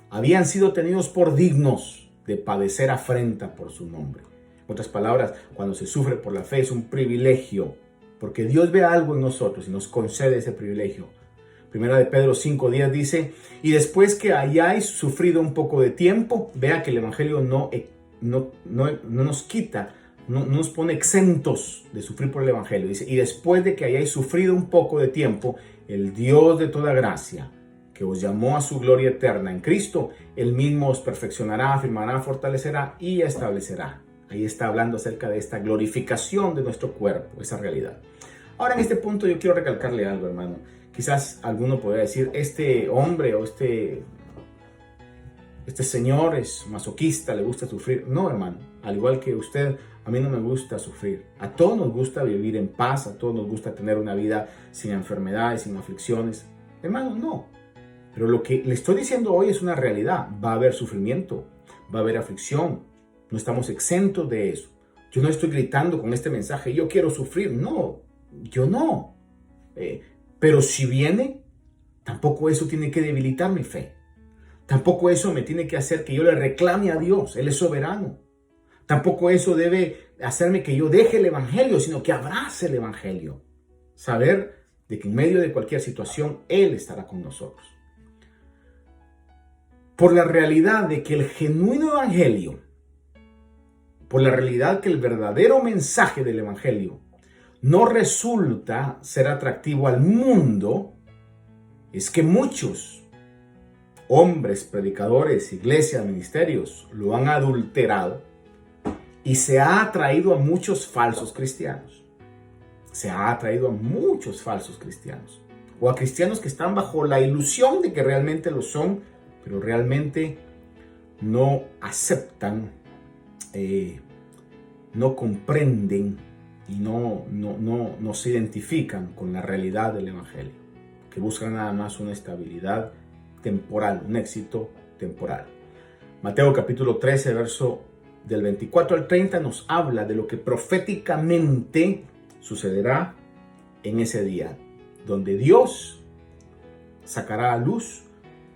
Habían sido tenidos por dignos de padecer afrenta por su nombre. En otras palabras, cuando se sufre por la fe es un privilegio, porque Dios ve algo en nosotros y nos concede ese privilegio. Primera de Pedro 5:10 dice, y después que hayáis sufrido un poco de tiempo, vea que el evangelio no nos quita, no nos pone exentos de sufrir por el evangelio. Dice, y después de que hayáis sufrido un poco de tiempo, el Dios de toda gracia, que os llamó a su gloria eterna en Cristo, Él mismo os perfeccionará, afirmará, fortalecerá y establecerá. Ahí está hablando acerca de esta glorificación de nuestro cuerpo, esa realidad. Ahora en este punto yo quiero recalcarle algo, hermano. Quizás alguno podría decir, este hombre o este señor es masoquista, le gusta sufrir. No, hermano, al igual que usted, a mí no me gusta sufrir. A todos nos gusta vivir en paz, a todos nos gusta tener una vida sin enfermedades, sin aflicciones. Hermano, no. Pero lo que le estoy diciendo hoy es una realidad. Va a haber sufrimiento, va a haber aflicción. No estamos exentos de eso. Yo no estoy gritando con este mensaje, yo quiero sufrir. No, yo no. Pero si viene, tampoco eso tiene que debilitar mi fe. Tampoco eso me tiene que hacer que yo le reclame a Dios. Él es soberano. Tampoco eso debe hacerme que yo deje el evangelio, sino que abrace el evangelio. Saber de que en medio de cualquier situación, Él estará con nosotros. Por la realidad de que el genuino evangelio, por la realidad que el verdadero mensaje del evangelio no resulta ser atractivo al mundo, es que muchos hombres, predicadores, iglesias, ministerios lo han adulterado y se ha atraído a muchos falsos cristianos. Se ha atraído a muchos falsos cristianos o a cristianos que están bajo la ilusión de que realmente lo son, pero realmente no aceptan, no comprenden y no se identifican con la realidad del evangelio, que buscan nada más una estabilidad temporal, un éxito temporal. Mateo capítulo 13, verso del 24 al 30 nos habla de lo que proféticamente sucederá en ese día. donde Dios sacará a luz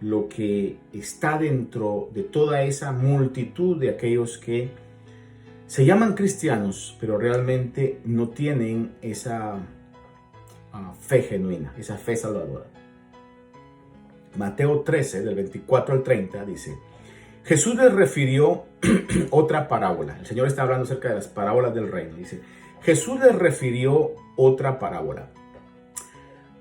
lo que está dentro de toda esa multitud de aquellos que se llaman cristianos, pero realmente no tienen esa fe genuina, esa fe salvadora. Mateo 13, del 24 al 30, dice: Jesús les refirió otra parábola. El Señor está hablando acerca de las parábolas del reino. Dice: Jesús les refirió otra parábola,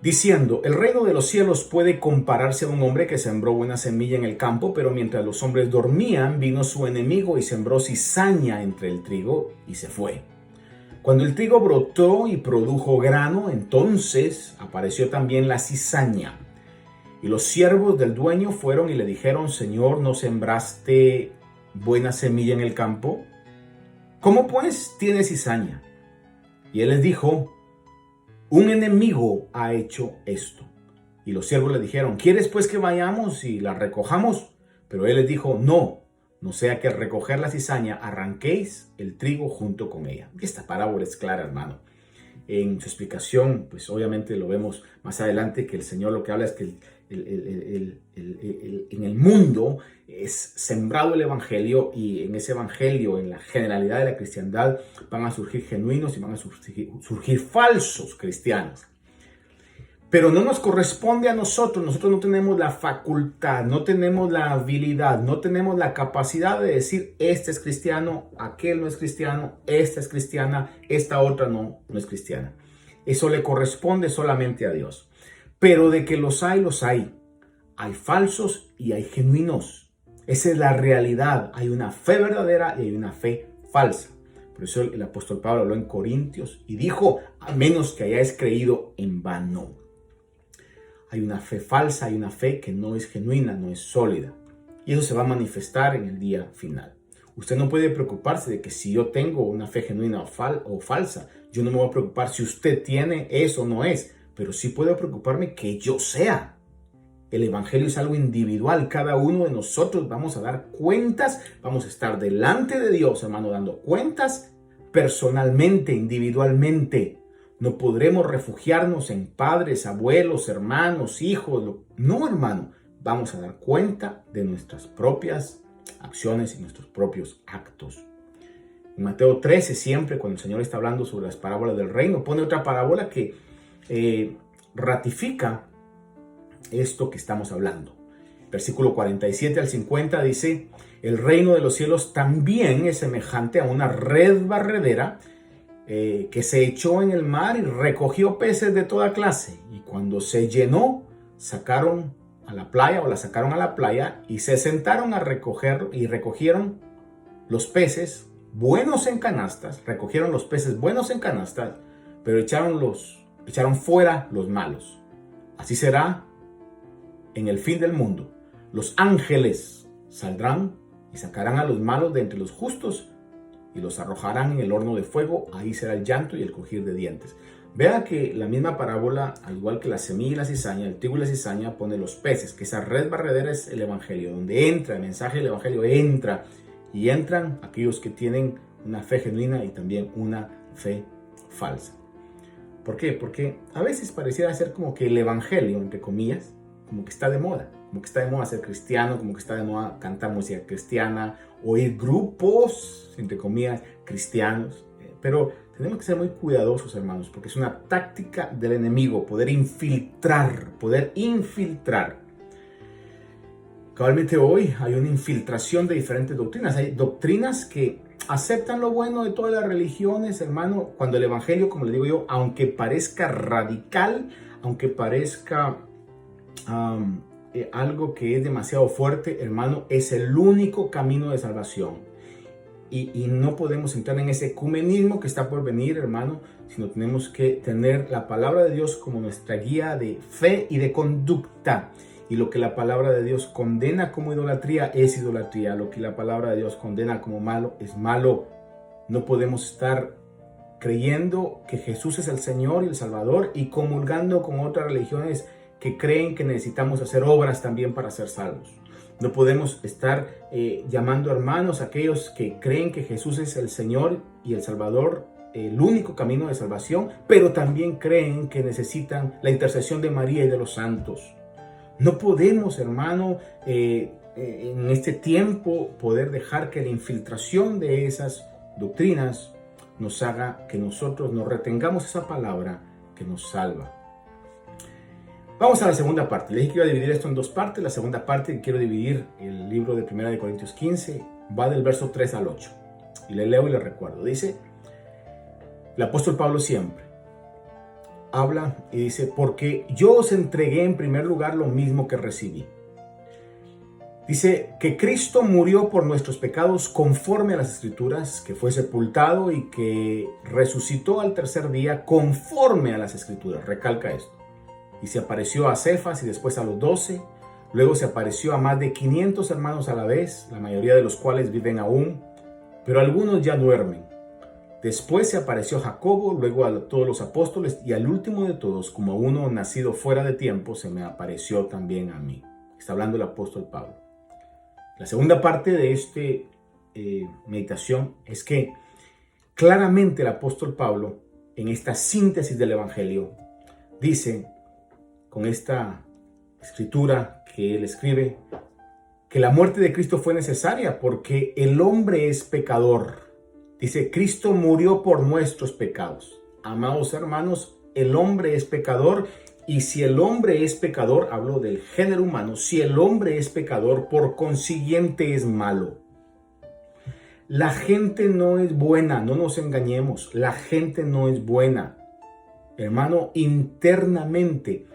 diciendo: el reino de los cielos puede compararse a un hombre que sembró buena semilla en el campo, pero mientras los hombres dormían, vino su enemigo y sembró cizaña entre el trigo y se fue. Cuando el trigo brotó y produjo grano, entonces apareció también la cizaña. Y los siervos del dueño fueron y le dijeron: Señor, ¿no sembraste buena semilla en el campo? ¿Cómo pues tiene cizaña? Y él les dijo: un enemigo ha hecho esto. Y los siervos le dijeron: ¿quieres pues que vayamos y la recojamos? Pero él les dijo: no sea que al recoger la cizaña arranquéis el trigo junto con ella. Y esta parábola es clara, hermano. En su explicación, pues obviamente lo vemos más adelante, que el Señor lo que habla es que en el mundo es sembrado el evangelio, y en ese evangelio, en la generalidad de la cristiandad, van a surgir genuinos y van a surgir falsos cristianos. Pero no nos corresponde a nosotros. Nosotros no tenemos la facultad, no tenemos la habilidad, no tenemos la capacidad de decir: este es cristiano, aquel no es cristiano, esta es cristiana, esta otra no es cristiana. Eso le corresponde solamente a Dios. Pero de que los hay, los hay. Hay falsos y hay genuinos. Esa es la realidad. Hay una fe verdadera y hay una fe falsa. Por eso el apóstol Pablo habló en Corintios y dijo: a menos que hayáis creído en vano. Hay una fe falsa, hay una fe que no es genuina, no es sólida. Y eso se va a manifestar en el día final. Usted no puede preocuparse de que si yo tengo una fe genuina o falsa. Yo no me voy a preocupar si usted tiene eso o no es. Pero sí puedo preocuparme que yo sea. El evangelio es algo individual. Cada uno de nosotros vamos a dar cuentas. Vamos a estar delante de Dios, hermano, dando cuentas personalmente, individualmente. No podremos refugiarnos en padres, abuelos, hermanos, hijos. No, hermano. Vamos a dar cuenta de nuestras propias acciones y nuestros propios actos. En Mateo 13, siempre cuando el Señor está hablando sobre las parábolas del reino, pone otra parábola que ratifica esto que estamos hablando. Versículo 47 al 50 dice: el reino de los cielos también es semejante a una red barredera que se echó en el mar y recogió peces de toda clase. Y cuando se llenó, sacaron a la playa y se sentaron a recoger, y recogieron los peces buenos en canastas, pero echaron fuera los malos. Así será en el fin del mundo. Los ángeles saldrán y sacarán a los malos de entre los justos y los arrojarán en el horno de fuego. Ahí será el llanto y el crujir de dientes. Vea que la misma parábola, al igual que la semilla y la cizaña, el trigo y la cizaña, pone los peces, que esa red barredera es el evangelio, donde entra el mensaje del evangelio, y entran aquellos que tienen una fe genuina y también una fe falsa. ¿Por qué? Porque a veces pareciera ser como que el evangelio, entre comillas, como que está de moda. Como que está de moda ser cristiano, como que está de moda cantar música cristiana, oír grupos, entre comillas, cristianos. Pero tenemos que ser muy cuidadosos, hermanos, porque es una táctica del enemigo poder infiltrar. Cabalmente hoy hay una infiltración de diferentes doctrinas. Hay doctrinas que aceptan lo bueno de todas las religiones, hermano, cuando el evangelio, como le digo yo, aunque parezca radical, aunque parezca algo que es demasiado fuerte, hermano, es el único camino de salvación. Y no podemos entrar en ese ecumenismo que está por venir, hermano, sino tenemos que tener la palabra de Dios como nuestra guía de fe y de conducta. Y lo que la palabra de Dios condena como idolatría es idolatría. Lo que la palabra de Dios condena como malo es malo. No podemos estar creyendo que Jesús es el Señor y el Salvador y comulgando con otras religiones que creen que necesitamos hacer obras también para ser salvos. No podemos estar llamando hermanos a aquellos que creen que Jesús es el Señor y el Salvador el único camino de salvación, pero también creen que necesitan la intercesión de María y de los santos. No podemos, hermano, en este tiempo poder dejar que la infiltración de esas doctrinas nos haga que nosotros nos retengamos esa palabra que nos salva. Vamos a la segunda parte. Les dije que iba a dividir esto en dos partes. La segunda parte, quiero dividir el libro de 1 Corintios 15, va del verso 3 al 8. Y le leo y le recuerdo. Dice, el apóstol Pablo siempre habla y dice, porque yo os entregué en primer lugar lo mismo que recibí. Dice que Cristo murió por nuestros pecados conforme a las Escrituras, que fue sepultado y que resucitó al tercer día conforme a las Escrituras. Recalca esto. Y se apareció a Cefas y después a los 12. Luego se apareció a más de 500 hermanos a la vez, la mayoría de los cuales viven aún, pero algunos ya duermen. Después se apareció a Jacobo, luego a todos los apóstoles y al último de todos, como a uno nacido fuera de tiempo, se me apareció también a mí. Está hablando el apóstol Pablo. La segunda parte de esta meditación es que claramente el apóstol Pablo, en esta síntesis del Evangelio, dice, con esta escritura que él escribe, que la muerte de Cristo fue necesaria porque el hombre es pecador. Dice, Cristo murió por nuestros pecados. Amados hermanos, el hombre es pecador y si el hombre es pecador, hablo del género humano, si el hombre es pecador, por consiguiente es malo. La gente no es buena, no nos engañemos, la gente no es buena. Hermano, internamente,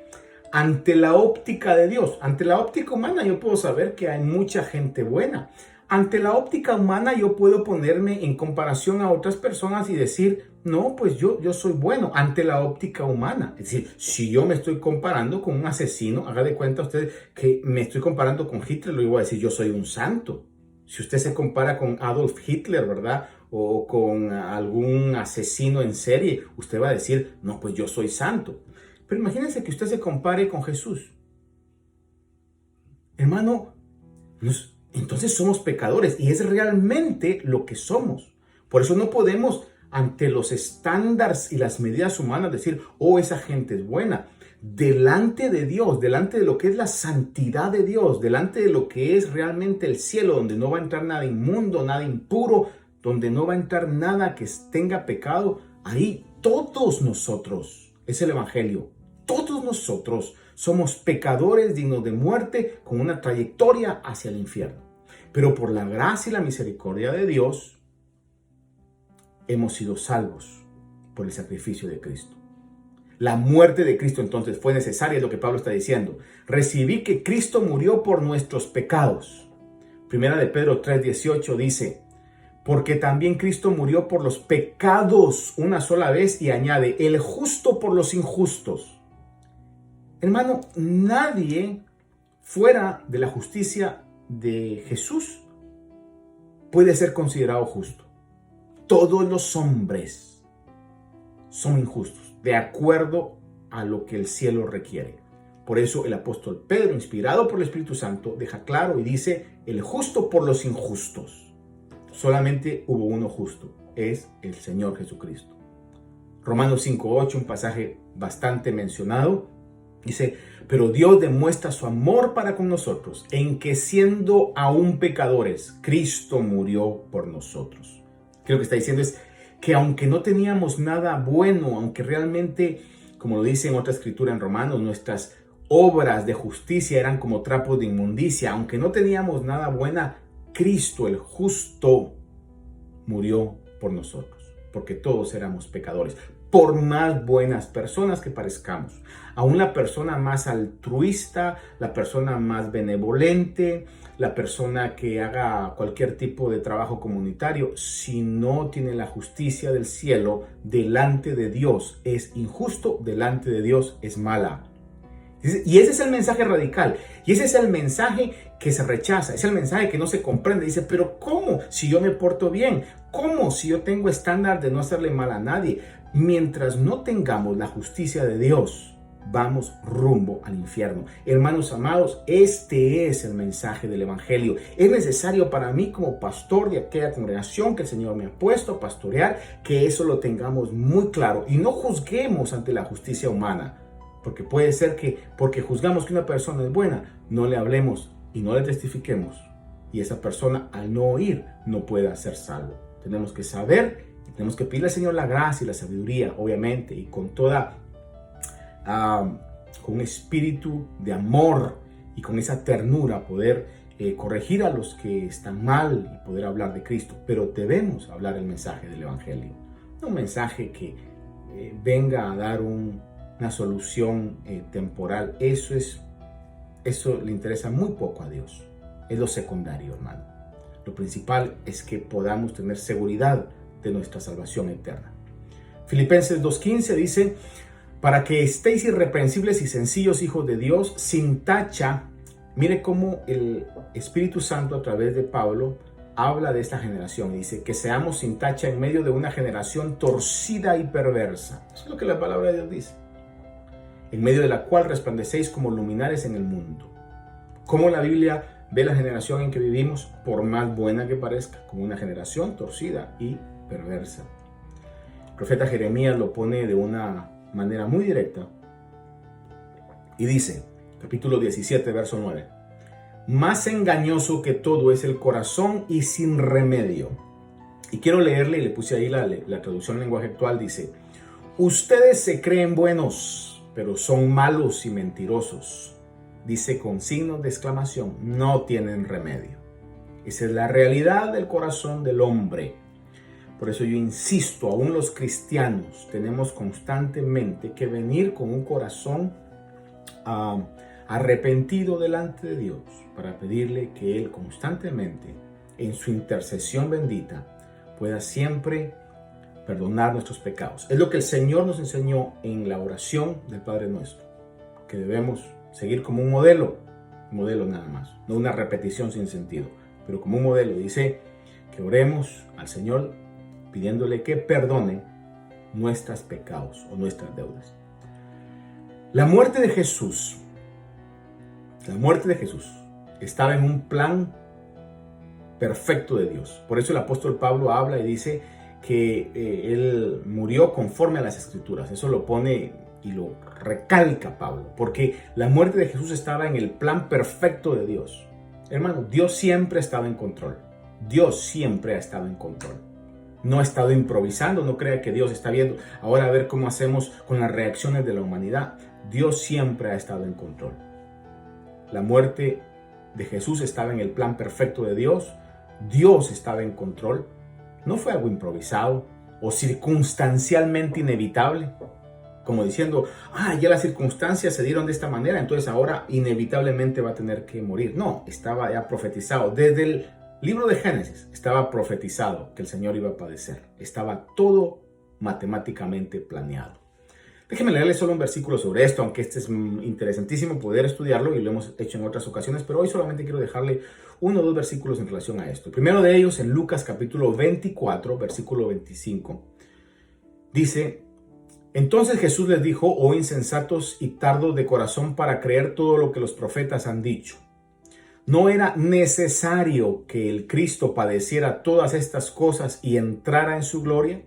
ante la óptica de Dios, ante la óptica humana yo puedo saber que hay mucha gente buena. Ante la óptica humana yo puedo ponerme en comparación a otras personas y decir, no, pues yo soy bueno ante la óptica humana. Es decir, si yo me estoy comparando con un asesino, haga de cuenta usted que me estoy comparando con Hitler, luego voy a decir, yo soy un santo. Si usted se compara con Adolf Hitler, ¿verdad? O con algún asesino en serie, usted va a decir, no, pues yo soy santo. Pero imagínense que usted se compare con Jesús. Hermano, entonces somos pecadores y es realmente lo que somos. Por eso no podemos ante los estándares y las medidas humanas decir, oh, esa gente es buena. Delante de Dios, delante de lo que es la santidad de Dios, delante de lo que es realmente el cielo, donde no va a entrar nada inmundo, nada impuro, donde no va a entrar nada que tenga pecado, ahí todos nosotros, es el Evangelio, todos nosotros somos pecadores dignos de muerte con una trayectoria hacia el infierno. Pero por la gracia y la misericordia de Dios, hemos sido salvos por el sacrificio de Cristo. La muerte de Cristo entonces fue necesaria, es lo que Pablo está diciendo. Recibí que Cristo murió por nuestros pecados. Primera de Pedro 3:18 dice, porque también Cristo murió por los pecados una sola vez y añade, el justo por los injustos. Hermano, nadie fuera de la justicia de Jesús puede ser considerado justo. Todos los hombres son injustos, de acuerdo a lo que el cielo requiere. Por eso el apóstol Pedro, inspirado por el Espíritu Santo, deja claro y dice, el justo por los injustos. Solamente hubo uno justo, es el Señor Jesucristo. Romanos 5:8, un pasaje bastante mencionado, dice, pero Dios demuestra su amor para con nosotros, en que siendo aún pecadores, Cristo murió por nosotros. Lo que está diciendo es que aunque no teníamos nada bueno, aunque realmente, como lo dice en otra escritura en Romanos, nuestras obras de justicia eran como trapos de inmundicia, aunque no teníamos nada buena, Cristo el justo murió por nosotros, porque todos éramos pecadores. Por más buenas personas que parezcamos, aún la persona más altruista, la persona más benevolente, la persona que haga cualquier tipo de trabajo comunitario, si no tiene la justicia del cielo, delante de Dios es injusto, delante de Dios es mala. Y ese es el mensaje radical, y ese es el mensaje que se rechaza, es el mensaje que no se comprende. Dice, pero ¿cómo? Si yo me porto bien, ¿cómo? Si yo tengo estándar de no hacerle mal a nadie. Mientras no tengamos la justicia de Dios, vamos rumbo al infierno. Hermanos amados, este es el mensaje del Evangelio. Es necesario para mí como pastor de aquella congregación que el Señor me ha puesto a pastorear, que eso lo tengamos muy claro y no juzguemos ante la justicia humana. Porque puede ser que porque juzgamos que una persona es buena, no le hablemos y no le testifiquemos. Y esa persona al no oír no pueda ser salvo. Tenemos que saber, tenemos que pedirle al Señor la gracia y la sabiduría, obviamente, y con toda, con un espíritu de amor y con esa ternura poder corregir a los que están mal y poder hablar de Cristo. Pero debemos hablar el mensaje del Evangelio. No un mensaje que venga a dar una solución temporal. Eso le interesa muy poco a Dios. Es lo secundario, hermano. Lo principal es que podamos tener seguridad de nuestra salvación eterna. Filipenses 2:15 dice: para que estéis irreprensibles y sencillos hijos de Dios, sin tacha. Mire cómo el Espíritu Santo a través de Pablo habla de esta generación. Dice que seamos sin tacha en medio de una generación torcida y perversa. Eso es lo que la palabra de Dios dice. En medio de la cual resplandecéis como luminares en el mundo. Como la Biblia ve la generación en que vivimos, por más buena que parezca, como una generación torcida y perversa. El profeta Jeremías lo pone de una manera muy directa y dice, capítulo 17, verso 9: más engañoso que todo es el corazón y sin remedio. Y quiero leerle, y le puse ahí la traducción en lenguaje actual, dice: ustedes se creen buenos, pero son malos y mentirosos. Dice con signos de exclamación: no tienen remedio. Esa es la realidad del corazón del hombre. Por eso yo insisto, aún los cristianos tenemos constantemente que venir con un corazón arrepentido delante de Dios para pedirle que Él constantemente, en su intercesión bendita, pueda siempre perdonar nuestros pecados. Es lo que el Señor nos enseñó en la oración del Padre Nuestro, que debemos seguir como un modelo nada más, no una repetición sin sentido, pero como un modelo. Dice que oremos al Señor pidiéndole que perdone nuestros pecados o nuestras deudas. La muerte de Jesús estaba en un plan perfecto de Dios. Por eso el apóstol Pablo habla y dice que Él murió conforme a las Escrituras. Eso lo pone y lo recalca Pablo, porque la muerte de Jesús estaba en el plan perfecto de Dios. Hermano, Dios siempre ha estado en control. Dios siempre ha estado en control. No ha estado improvisando, no crea que Dios está viendo ahora a ver cómo hacemos con las reacciones de la humanidad. Dios siempre ha estado en control. La muerte de Jesús estaba en el plan perfecto de Dios. Dios estaba en control. No fue algo improvisado o circunstancialmente inevitable. Como diciendo, ya las circunstancias se dieron de esta manera, entonces ahora inevitablemente va a tener que morir. No, estaba ya profetizado. Desde el libro de Génesis estaba profetizado que el Señor iba a padecer. Estaba todo matemáticamente planeado. Déjenme leerles solo un versículo sobre esto, aunque este es interesantísimo poder estudiarlo y lo hemos hecho en otras ocasiones, pero hoy solamente quiero dejarle 1 o 2 versículos en relación a esto. El primero de ellos en Lucas capítulo 24, versículo 25. Dice: entonces Jesús les dijo: oh insensatos y tardos de corazón para creer todo lo que los profetas han dicho. ¿No era necesario que el Cristo padeciera todas estas cosas y entrara en su gloria?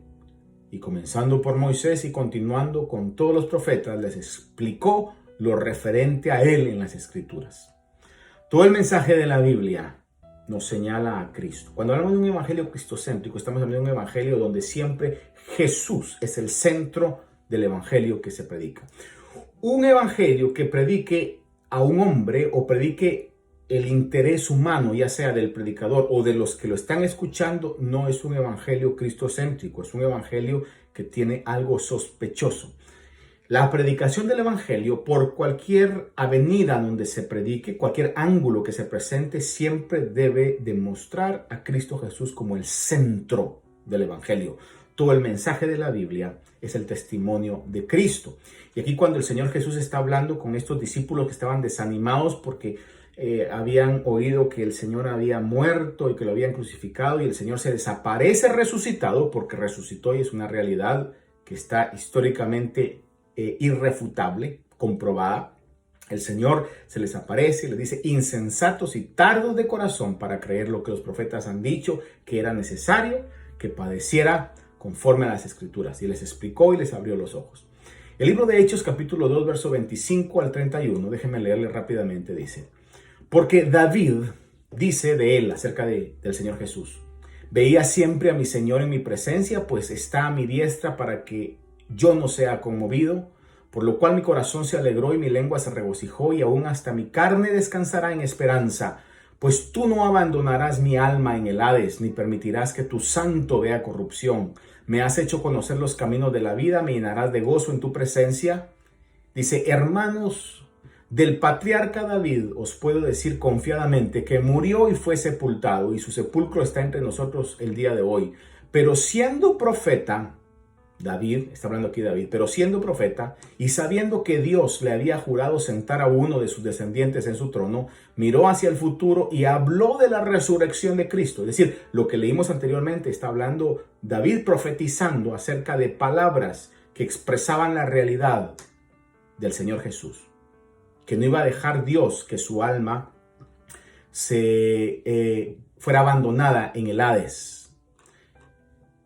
Y comenzando por Moisés y continuando con todos los profetas, les explicó lo referente a él en las Escrituras. Todo el mensaje de la Biblia nos señala a Cristo. Cuando hablamos de un evangelio cristocéntrico, estamos hablando de un evangelio donde siempre Jesús es el centro del evangelio que se predica. Un evangelio que predique a un hombre o predique el interés humano, ya sea del predicador o de los que lo están escuchando, no es un evangelio cristocéntrico, es un evangelio que tiene algo sospechoso. La predicación del evangelio, por cualquier avenida donde se predique, cualquier ángulo que se presente, siempre debe demostrar a Cristo Jesús como el centro del evangelio. Todo el mensaje de la Biblia es el testimonio de Cristo. Y aquí cuando el Señor Jesús está hablando con estos discípulos que estaban desanimados porque habían oído que el Señor había muerto y que lo habían crucificado, y el Señor se desaparece resucitado, porque resucitó y es una realidad que está históricamente irrefutable, comprobada. El Señor se les aparece y les dice: insensatos y tardos de corazón para creer lo que los profetas han dicho, que era necesario que padeciera conforme a las Escrituras. Y les explicó y les abrió los ojos. El libro de Hechos, capítulo 2, verso 25 al 31, déjenme leerle rápidamente, dice: porque David dice de él, acerca del Señor Jesús: veía siempre a mi Señor en mi presencia, pues está a mi diestra para que yo no sea conmovido. Por lo cual mi corazón se alegró y mi lengua se regocijó, y aún hasta mi carne descansará en esperanza. Pues tú no abandonarás mi alma en el Hades, ni permitirás que tu santo vea corrupción. Me has hecho conocer los caminos de la vida, me llenarás de gozo en tu presencia. Dice: hermanos, del patriarca David os puedo decir confiadamente que murió y fue sepultado, y su sepulcro está entre nosotros el día de hoy. Pero siendo profeta, David, está hablando aquí David, pero siendo profeta y sabiendo que Dios le había jurado sentar a uno de sus descendientes en su trono, miró hacia el futuro y habló de la resurrección de Cristo. Es decir, lo que leímos anteriormente, está hablando David profetizando acerca de palabras que expresaban la realidad del Señor Jesús, que no iba a dejar Dios que su alma fuera abandonada en el Hades.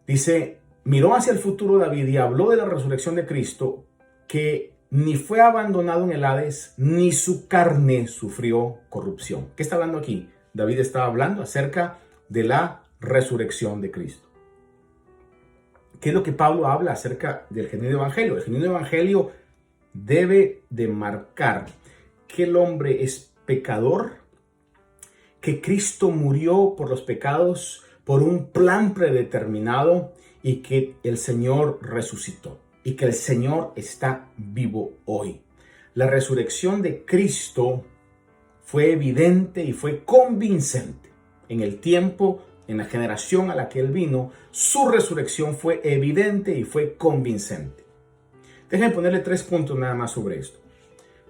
Dice: miró hacia el futuro David y habló de la resurrección de Cristo, que ni fue abandonado en el Hades, ni su carne sufrió corrupción. ¿Qué está hablando aquí? David estaba hablando acerca de la resurrección de Cristo. ¿Qué es lo que Pablo habla acerca del genuino evangelio? El genuino evangelio debe de marcar que el hombre es pecador, que Cristo murió por los pecados por un plan predeterminado, y que el Señor resucitó y que el Señor está vivo hoy. La resurrección de Cristo fue evidente y fue convincente. En el tiempo, en la generación a la que Él vino, su resurrección fue evidente y fue convincente. Déjenme ponerle 3 puntos nada más sobre esto.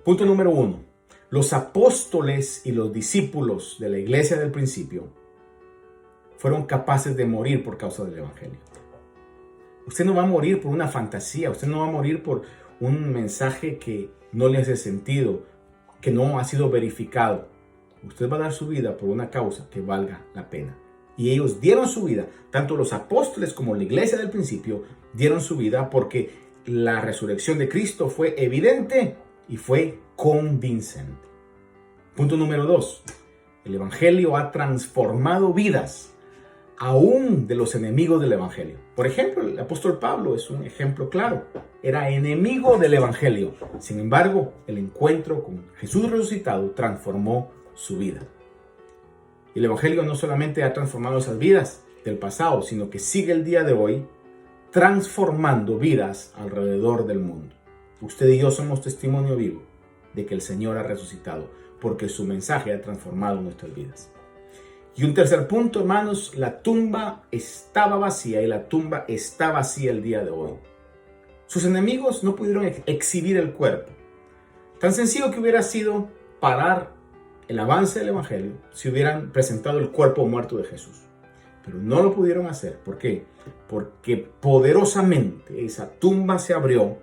Punto número 1. Los apóstoles y los discípulos de la iglesia del principio fueron capaces de morir por causa del evangelio. Usted no va a morir por una fantasía, usted no va a morir por un mensaje que no le hace sentido, que no ha sido verificado. Usted va a dar su vida por una causa que valga la pena. Y ellos dieron su vida, tanto los apóstoles como la iglesia del principio dieron su vida, porque la resurrección de Cristo fue evidente y fue convincente. Punto número 2. El evangelio ha transformado vidas, aún de los enemigos del evangelio. Por ejemplo, el apóstol Pablo es un ejemplo claro. Era enemigo del evangelio. Sin embargo, el encuentro con Jesús resucitado transformó su vida. Y el evangelio no solamente ha transformado esas vidas del pasado, sino que sigue el día de hoy transformando vidas alrededor del mundo. Usted y yo somos testimonio vivo de que el Señor ha resucitado, porque su mensaje ha transformado nuestras vidas. Y un tercer punto, hermanos: la tumba estaba vacía, y la tumba está vacía el día de hoy. Sus enemigos no pudieron exhibir el cuerpo. Tan sencillo que hubiera sido parar el avance del evangelio si hubieran presentado el cuerpo muerto de Jesús. Pero no lo pudieron hacer. ¿Por qué? Porque poderosamente esa tumba se abrió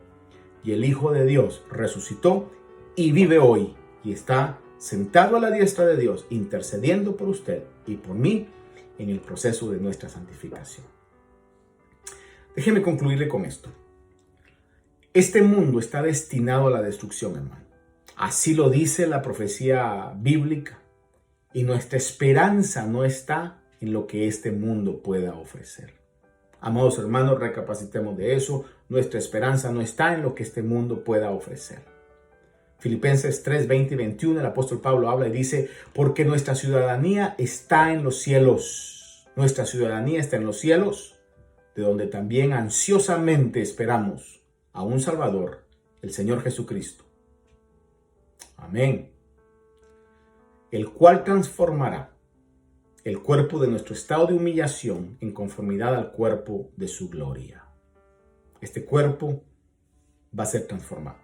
y el Hijo de Dios resucitó y vive hoy, y está sentado a la diestra de Dios, intercediendo por usted y por mí en el proceso de nuestra santificación. Déjeme concluirle con esto. Este mundo está destinado a la destrucción, hermano. Así lo dice la profecía bíblica, y nuestra esperanza no está en lo que este mundo pueda ofrecer. Amados hermanos, recapacitemos de eso. Nuestra esperanza no está en lo que este mundo pueda ofrecer. Filipenses 3, 20 y 21, el apóstol Pablo habla y dice: porque nuestra ciudadanía está en los cielos. Nuestra ciudadanía está en los cielos, de donde también ansiosamente esperamos a un Salvador, el Señor Jesucristo. Amén. El cual transformará el cuerpo de nuestro estado de humillación en conformidad al cuerpo de su gloria. Este cuerpo va a ser transformado.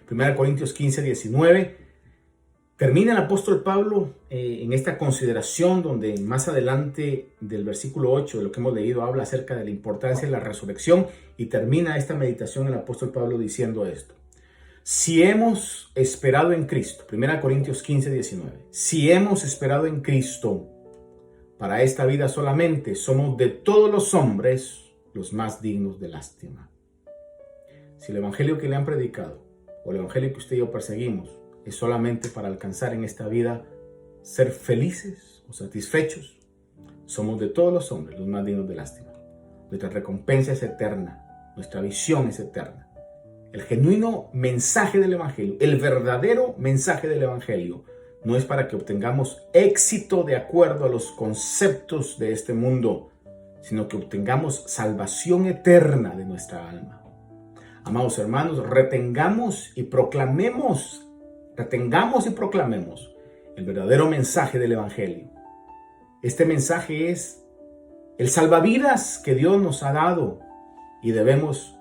1 Corintios 15, 19. Termina el apóstol Pablo en esta consideración, donde más adelante del versículo 8 de lo que hemos leído habla acerca de la importancia de la resurrección, y termina esta meditación el apóstol Pablo diciendo esto: Si hemos esperado en Cristo, 1 Corintios 15, 19, si hemos esperado en Cristo para esta vida solamente, somos de todos los hombres los más dignos de lástima. Si el evangelio que le han predicado o el evangelio que usted y yo perseguimos es solamente para alcanzar en esta vida ser felices o satisfechos, somos de todos los hombres los más dignos de lástima. Nuestra recompensa es eterna, nuestra visión es eterna. El genuino mensaje del evangelio, el verdadero mensaje del evangelio, no es para que obtengamos éxito de acuerdo a los conceptos de este mundo, sino que obtengamos salvación eterna de nuestra alma. Amados hermanos, retengamos y proclamemos el verdadero mensaje del evangelio. Este mensaje es el salvavidas que Dios nos ha dado y debemos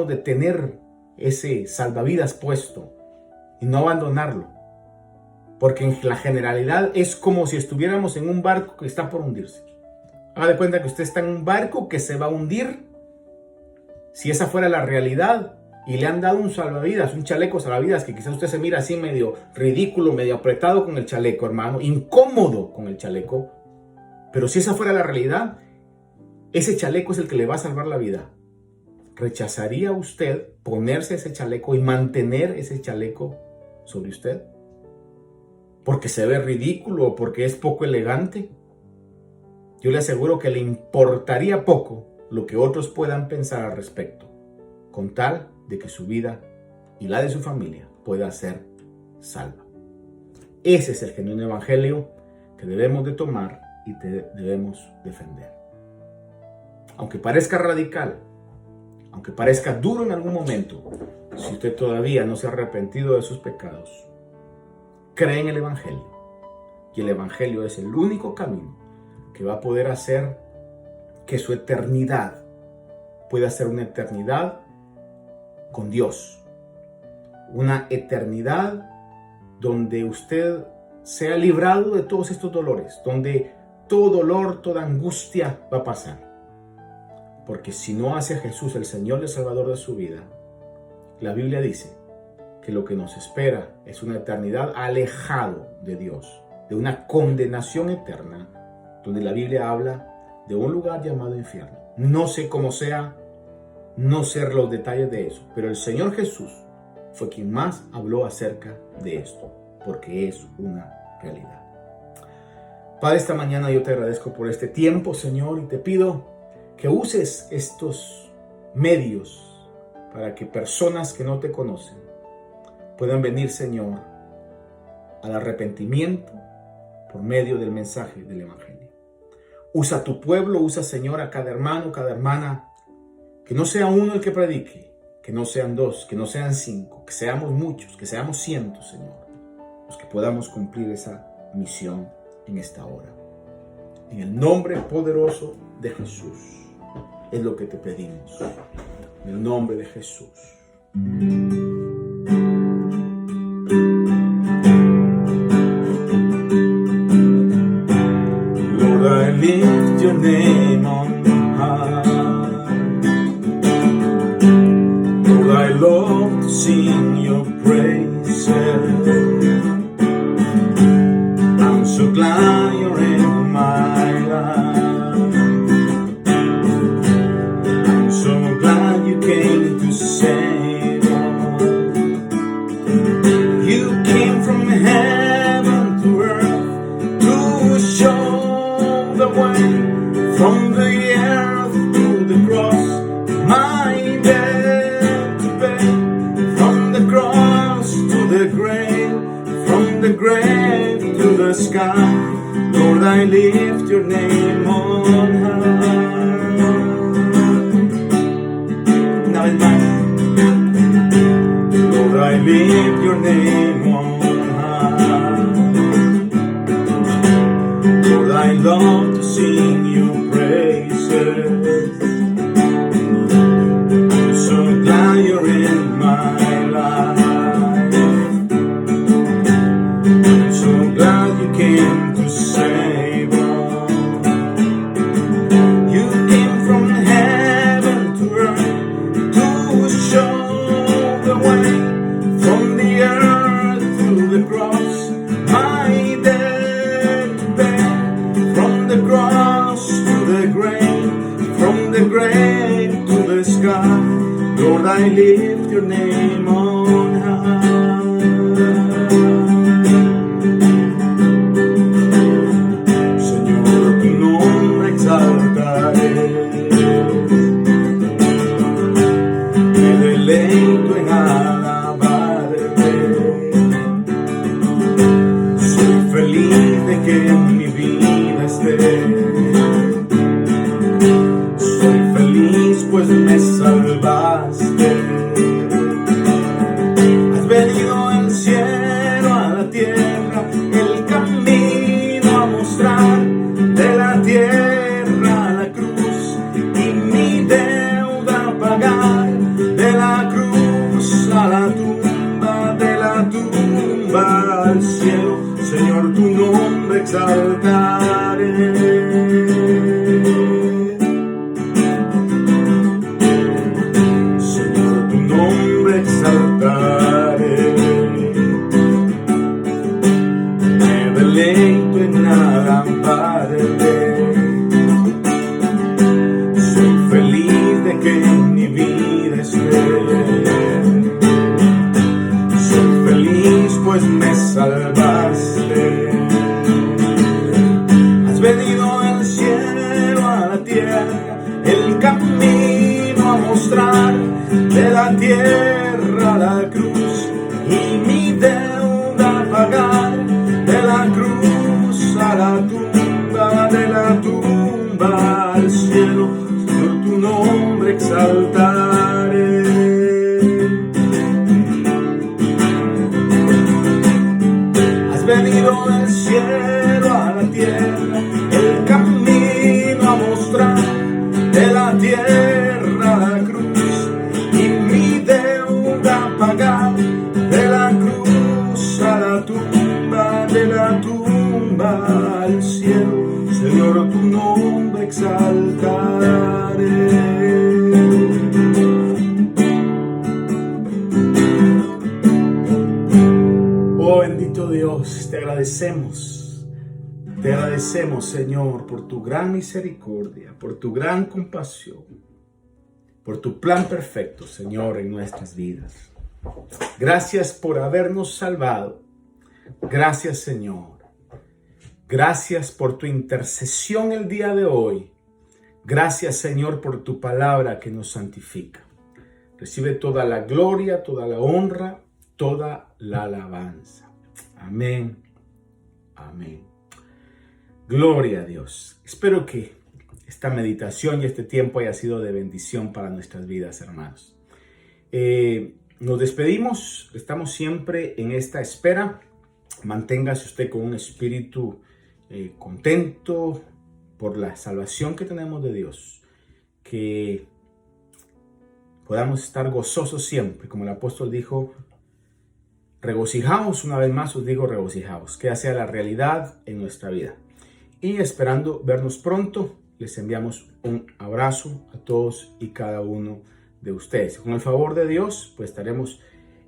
de tener ese salvavidas puesto y no abandonarlo, porque en la generalidad es como si estuviéramos en un barco que está por hundirse. Haga de cuenta que usted está en un barco que se va a hundir. Si esa fuera la realidad y le han dado un salvavidas, un chaleco salvavidas, que quizás usted se mira así medio ridículo, medio apretado con el chaleco, hermano, incómodo con el chaleco, pero si esa fuera la realidad, ese chaleco es el que le va a salvar la vida. ¿Rechazaría usted ponerse ese chaleco y mantener ese chaleco sobre usted? ¿Porque se ve ridículo o porque es poco elegante? Yo le aseguro que le importaría poco lo que otros puedan pensar al respecto, con tal de que su vida y la de su familia pueda ser salva. Ese es el genuino evangelio que debemos de tomar y debemos defender. Aunque parezca radical, aunque parezca duro en algún momento, si usted todavía no se ha arrepentido de sus pecados, cree en el evangelio. Y el evangelio es el único camino que va a poder hacer que su eternidad pueda ser una eternidad con Dios. Una eternidad donde usted sea librado de todos estos dolores, donde todo dolor, toda angustia va a pasar. Porque si no hace a Jesús el Señor y Salvador de su vida, la Biblia dice que lo que nos espera es una eternidad alejado de Dios, de una condenación eterna, donde la Biblia habla de un lugar llamado infierno. No sé cómo sea, no sé los detalles de eso, pero el Señor Jesús fue quien más habló acerca de esto, porque es una realidad. Padre, esta mañana yo te agradezco por este tiempo, Señor, y te pido que uses estos medios para que personas que no te conocen puedan venir, Señor, al arrepentimiento por medio del mensaje del evangelio. Usa a tu pueblo, usa, Señor, a cada hermano, cada hermana, que no sea uno el que predique, que no sean dos, que no sean cinco, que seamos muchos, que seamos cientos, Señor, los que podamos cumplir esa misión en esta hora. En el nombre poderoso de Jesús es lo que te pedimos. En el nombre de Jesús. Lord, I lift your name on high. Lord, I love to sing your praises. I'm so glad you're in my life. I'm so glad you came to save us. You came from heaven to earth to show the way, from the earth to the cross, my debt to pay, from the cross to the grave, from the grave to the sky. Lord, I lift your name on high. Now it's Lord, I lift your name on high. Lord, I love to sing your praises. I'm so glad you're in my life. I'm so glad you came to save us. Lord, I lift your name on high. Señor, tu nombre exaltaré. Me deleito en alabarte. Soy feliz de que en mi vida estés. Pues me salvaste. Has venido del cielo a la tierra, el camino a mostrar, de la tierra a la cruz y mi deuda a pagar, de la cruz a la tumba, de la tumba al cielo. Señor, tu nombre exaltaré. Me deleito en alabarte. Soy feliz de que en mi vida estés. Soy feliz pues me salvaste. Has venido del cielo a la tierra, el camino a mostrar, de la tierra a la cruz y mi deuda a pagar, de la cruz a la tumba, de la tumba al cielo. Señor, tu nombre exaltaré. Has venido del cielo a la tierra, el camino a mostrar, de la tierra a la cruz y mi deuda a pagar, de la cruz a la tumba, de la tumba al cielo. Señor, tu nombre exaltaré. Oh bendito Dios, te agradecemos, Señor, por tu gran misericordia, por tu gran compasión, por tu plan perfecto, Señor, en nuestras vidas. Gracias por habernos salvado. Gracias, Señor. Gracias por tu intercesión el día de hoy. Gracias, Señor, por tu palabra que nos santifica. Recibe toda la gloria, toda la honra, toda la alabanza. Amén. Amén. Gloria a Dios. Espero que esta meditación y este tiempo haya sido de bendición para nuestras vidas, hermanos. Nos despedimos. Estamos siempre en esta espera. Manténgase usted con un espíritu contento por la salvación que tenemos de Dios. Que podamos estar gozosos siempre. Como el apóstol dijo, regocijaos. Una vez más os digo regocijaos. Que sea la realidad en nuestra vida. Y esperando vernos pronto, les enviamos un abrazo a todos y cada uno de ustedes. Con el favor de Dios, pues estaremos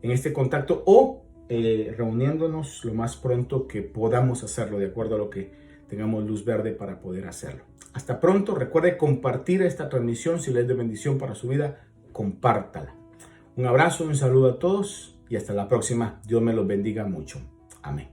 en este contacto o reuniéndonos lo más pronto que podamos hacerlo, de acuerdo a lo que tengamos luz verde para poder hacerlo. Hasta pronto. Recuerde compartir esta transmisión. Si le es de bendición para su vida, compártala. Un abrazo, un saludo a todos y hasta la próxima. Dios me los bendiga mucho. Amén.